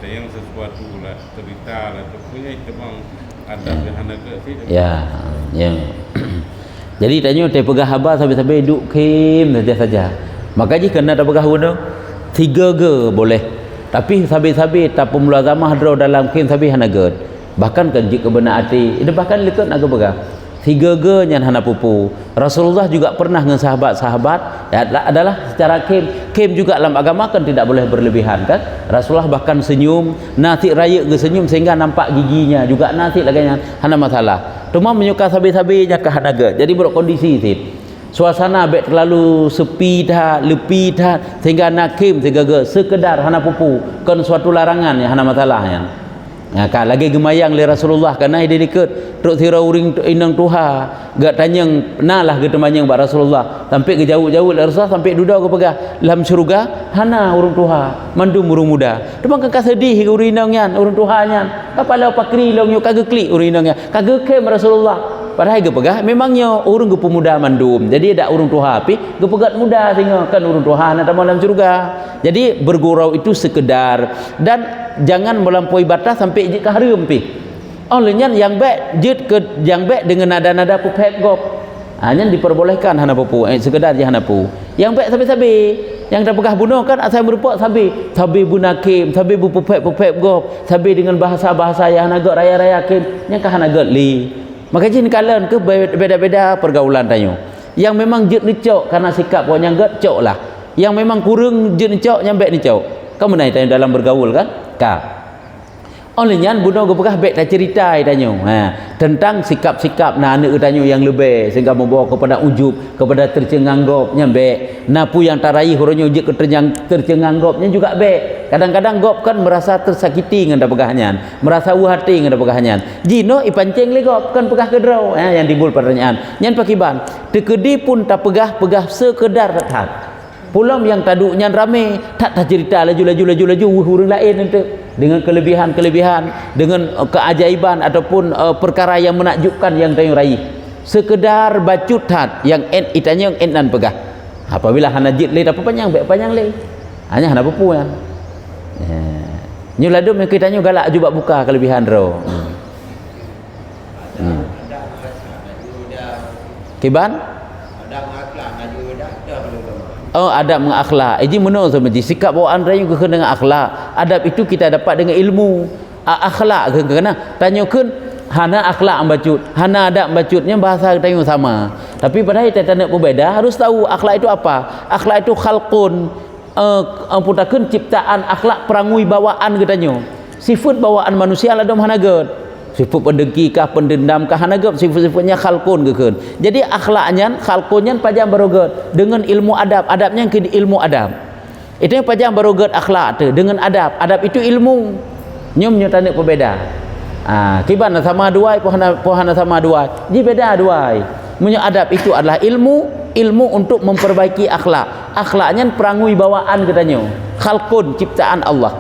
yang sesuatu lah cerita lah tu punya itu bang adab yang hanaga sih. Ya, yang jadi tanya teh pegah haba sampai-sampai duduk kim saja. Maka jika kena tak pegah guna 3 boleh. Tapi sabi-sabi tak pemulazamah draw dalam kim sabi hanaga. Bahkan kan jika benar hati, itu bahkan lekut nak pegah. 3 yang hana pupu. Rasulullah juga pernah dengan sahabat-sahabat adalah secara kim juga dalam agama kan tidak boleh berlebihan kan. Rasulullah bahkan senyum, nasi raya ke senyum sehingga nampak giginya juga nasi lagi hana masalah. Cuma menyuka sabi-sabinya ke hanaga. Jadi berkondisi sih. Suasana baik terlalu sepi dah, lepi dah sehingga nakim segaga sekedar hana pupu kan suatu larangan yang hana masalahnya. Ya, kan lagi gemayang le Rasulullah karena dia dekat truk sira uring inang tuha gak tanyang nalah ke temanyang ba Rasulullah sampai ke jauh-jauh le Rasulullah sampai duda ke pegah dalam syurga hana urung tuha mandum urung muda demang ka sedih ke uring inangnya urung tuhanya kapala pakri long yo kagak klik uring inangnya kagak kem Rasulullah padahal ge pegah memangnya urung ge pemuda mandum jadi ada urung tuha api ge pegat muda sehingga kan urung tuha hana dalam syurga jadi bergurau itu sekedar dan jangan melampaui batas sampai je ke haram pi. Olehnya yang baik je ke yang baik dengan nada-nada pupek gop. Hanya diperbolehkan hana pupu sekedar je hana pu. Yang baik sabi-sabi yang dah pegah bunuh kan asal merupak sabi bunakim, sabi pupek gop, sabi dengan bahasa-bahasa yang hana gok raya-raya kim, yang ka hana gok li. Maka jin kalan ke beda-beda pergaulan tanyo. Yang memang je necok karena sikap kau yang gok cok lah. Yang memang kurang je necok yang baik necok. Kamu naik tanya dalam bergaul kan? Olehnya bunuh gepegah baik dah cerita tanya tentang sikap-sikap anak tanya yang lebih sehingga membawa kepada ujub kepada tercenganggopnya baik napu yang tarai hurunnya ujub tercenganggopnya juga baik kadang-kadang gop kan merasa tersakiti dengan dah pegahnya merasa hati dengan dah pegahnya jino ipancing le gop kan pegah kedrau yang timbul pertanyaan nyan pakiban tekedi pun tak pegah sekedar hat pulang yang taduknya rame tak cerita laju hurung lain itu dengan kelebihan dengan keajaiban ataupun perkara yang menakjubkan yang tayu raih sekedar bacut hat yang itanya yang enan pegah apabila hana jid le apa panjang le hanya hana pupu ya nyuladum yang kitanya galak juga buka kelebihan ro kiban adab mengakhlak. Ini menurut sama sikap bawaan rayu ke dengan akhlak. Adab itu kita dapat dengan ilmu. Akhlak ke kena tanyakan hana akhlak ambacut, hana adab ambacutnya bahasa kita sama. Tapi pada kita tanda berbeza harus tahu akhlak itu apa. Akhlak itu khalqun amputakeun ciptaan akhlak perangui bawaan katanya. Sifat bawaan manusia ada hanageut. Sifat pendengki kah pendendam kah hanagap sifat-sifatnya khalqun gekeun. Jadi akhlaknya khalqunnya pajang baroget dengan ilmu adabnya ke ilmu adab. Itu yang pajang baroget akhlak tu dengan adab itu ilmu. Nyom nyatane berbeda. Kiban sama dua pohana sama dua. Ji beda dua. Munyo adab itu adalah ilmu untuk memperbaiki akhlak. Akhlaknya perangui bawaan katanya. Khalqun ciptaan Allah.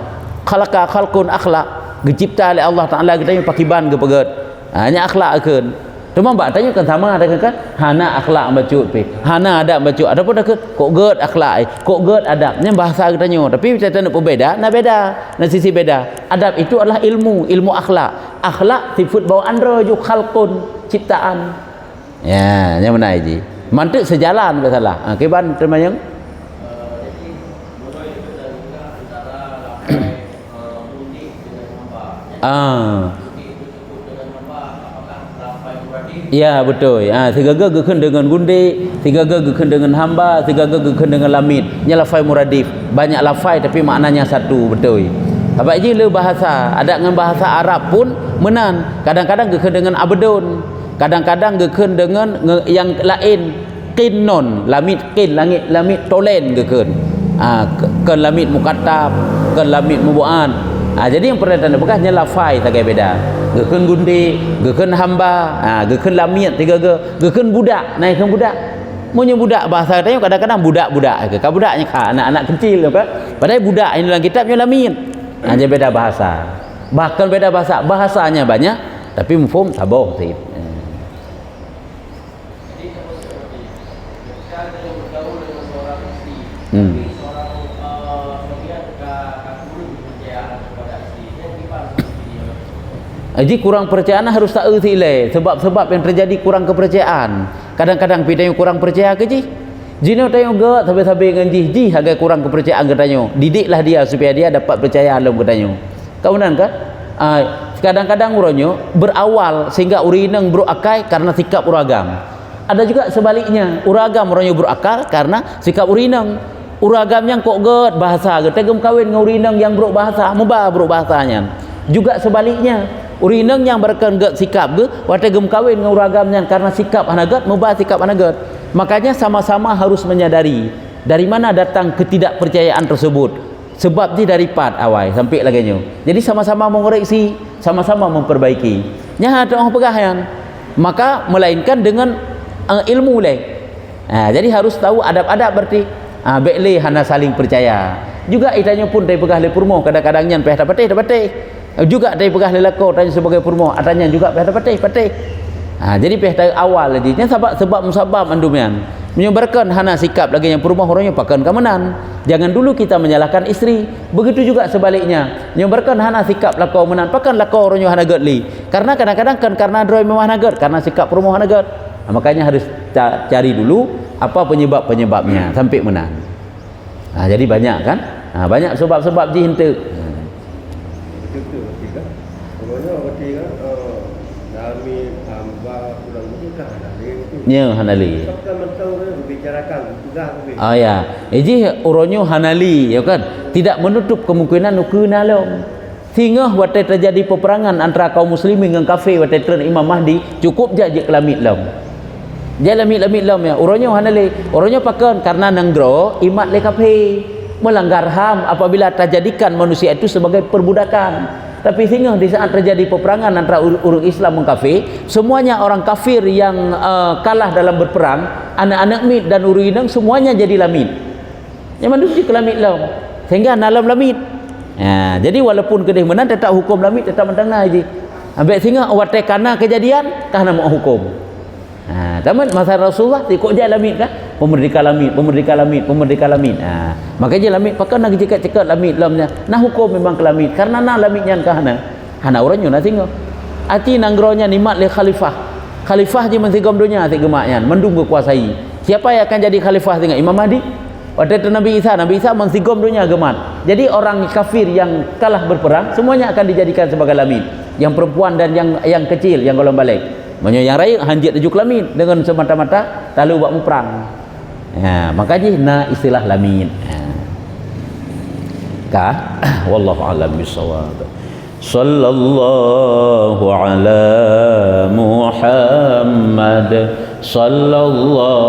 Khalaqa khalqun akhlak. Dicipta oleh Allah Ta'ala kita yang pakiban ke pegat hanya akhlak akan cuma mbak tanya kan sama ada kan hana akhlak bacut pi hana adab bacut ada pun ada kok ged akhlak kok ged adabnya bahasa kita nyo tapi kita nak berbeda na sisi beda adab itu adalah ilmu akhlak sifat bawaan roju khalqun ciptaan ya yang mana ji mantik sejalan salah kiban termayang ya betul tiga gekeun dengan gundi tiga gekeun dengan hamba tiga gekeun dengan lamid nya lafai muradif banyak lafai tapi maknanya satu betul apa je le bahasa ada dengan bahasa Arab pun menan kadang-kadang gekeun dengan abdun kadang-kadang gekeun dengan yang lain qinnun lamid qin langit lamid tolen gekeun ke lamid muqattab ke lamid mubuan jadi yang perhatian bekasnya lafai tak beda gekeun gundi gekeun hamba gekeun lamit tiga gekeun budak naikkan budak munyo budak bahasa katanya kadang-kadang budak ke budaknya anak-anak kecil apa padahal budak ini dalam kitabnya lamit aja beda bahasa bahkan beda bahasanya banyak tapi mafhum taboh sih Jadi kurang percayaan harus tak erti le. Sebab-sebab yang terjadi kurang kepercayaan. Kadang-kadang pidanya kurang percaya ke ji? Jino tanya ge sampai-sampai dengan ji agak kurang kepercayaan katanya. Didiklah dia supaya dia dapat percaya alam katanya. Kawanan kan? Kadang-kadang uronyo berawal sehingga urineng beruakai karena sikap uragam. Ada juga sebaliknya, uragam uronyo berakal karena sikap urineng. Uragam yang kok get bahasa get tegem kawin dengan urineng yang buruk bahasa, mubah buruk bahasanya. Juga sebaliknya, urineng yang berken get sikap ge wategem kawin dengan uragamnya karena sikap hanaget mubah sikap hanaget. Makanya sama-sama harus menyadari dari mana datang ketidakpercayaan tersebut. Sebab dia dari part awal sampai lagi nyo. Jadi sama-sama mengoreksi, sama-sama memperbaiki. Nya ada orang pegahan. Maka melainkan dengan ilmu le. Jadi harus tahu adab-adab berarti. Bekle hana saling percaya. Juga itanya pun dari pegah le purmo kadang-kadang nyan peh dapat juga dari pegah le lako tanya sebagai purmo atanya juga peh dapat jadi peh dari awal lagi nya sebab musabab andumian menyebarkan hana sikap lagi yang purmo orangnya pakan kamenan. Jangan dulu kita menyalahkan isteri. Begitu juga sebaliknya menyebarkan hana sikap lako menan pakan lako orangnya hana getli. Karena kadang-kadang kan karena droi memang hana get karena sikap purmo hana get. Makanya harus cari dulu apa penyebab-penyebabnya sampai menang. Jadi banyak kan? Banyak sebab-sebab ji hente. Betul kan? Pokoknya berarti kan kami hamba kurang lebih kan hanali. Ya hanali. Kita mentau membicarakan juga. Ya. Jadi uronyo hanali ya kan? Tidak menutup kemungkinan nukunalom. Sehingga waktu terjadi peperangan antara kaum muslimin dengan kafir waktu tren Imam Mahdi cukup je kelamit lam. Dia lamit lam ya. Uronyo hanali. Uronyo pakan karena nenggro imat le kafir. Melanggar HAM apabila terjadikan manusia itu sebagai perbudakan. Tapi sehingga di saat terjadi peperangan antara orang Islam dan kafir, semuanya orang kafir yang kalah dalam berperang, anak-anak mit dan urinang semuanya jadi lamit. Yang manusia ke lamit lam. Sehingga nalam lamit. Jadi walaupun kedih menang tetap hukum lamit tetap mendang aja. Ambek sehingga watai kana kejadian kahna mau hukum. Taman masa Rasulullah kok je lamit kan? Pemerdeka lamit. Makanya lamit pakai nak cekat lamit lamnya. Nah hukum memang ke lamit karena nah lamitnya kahana. Hana orangnya nak tengok. Ati nanggronya nikmat le khalifah. Khalifah je mentigam dunia tigemaknya mendung kuasai. Siapa yang akan jadi khalifah tengok Imam Mahdi? Waktu itu Nabi Isa mentigam dunia gemat. Jadi orang kafir yang kalah berperang semuanya akan dijadikan sebagai lamit. Yang perempuan dan yang kecil yang golong balik. Yang raya hanjit tujuh lamit dengan semata-mata lalu buat perang. Makanya istilah lamit. Wallahu a'lam bissawab. Sallallahu ala Muhammad sallallahu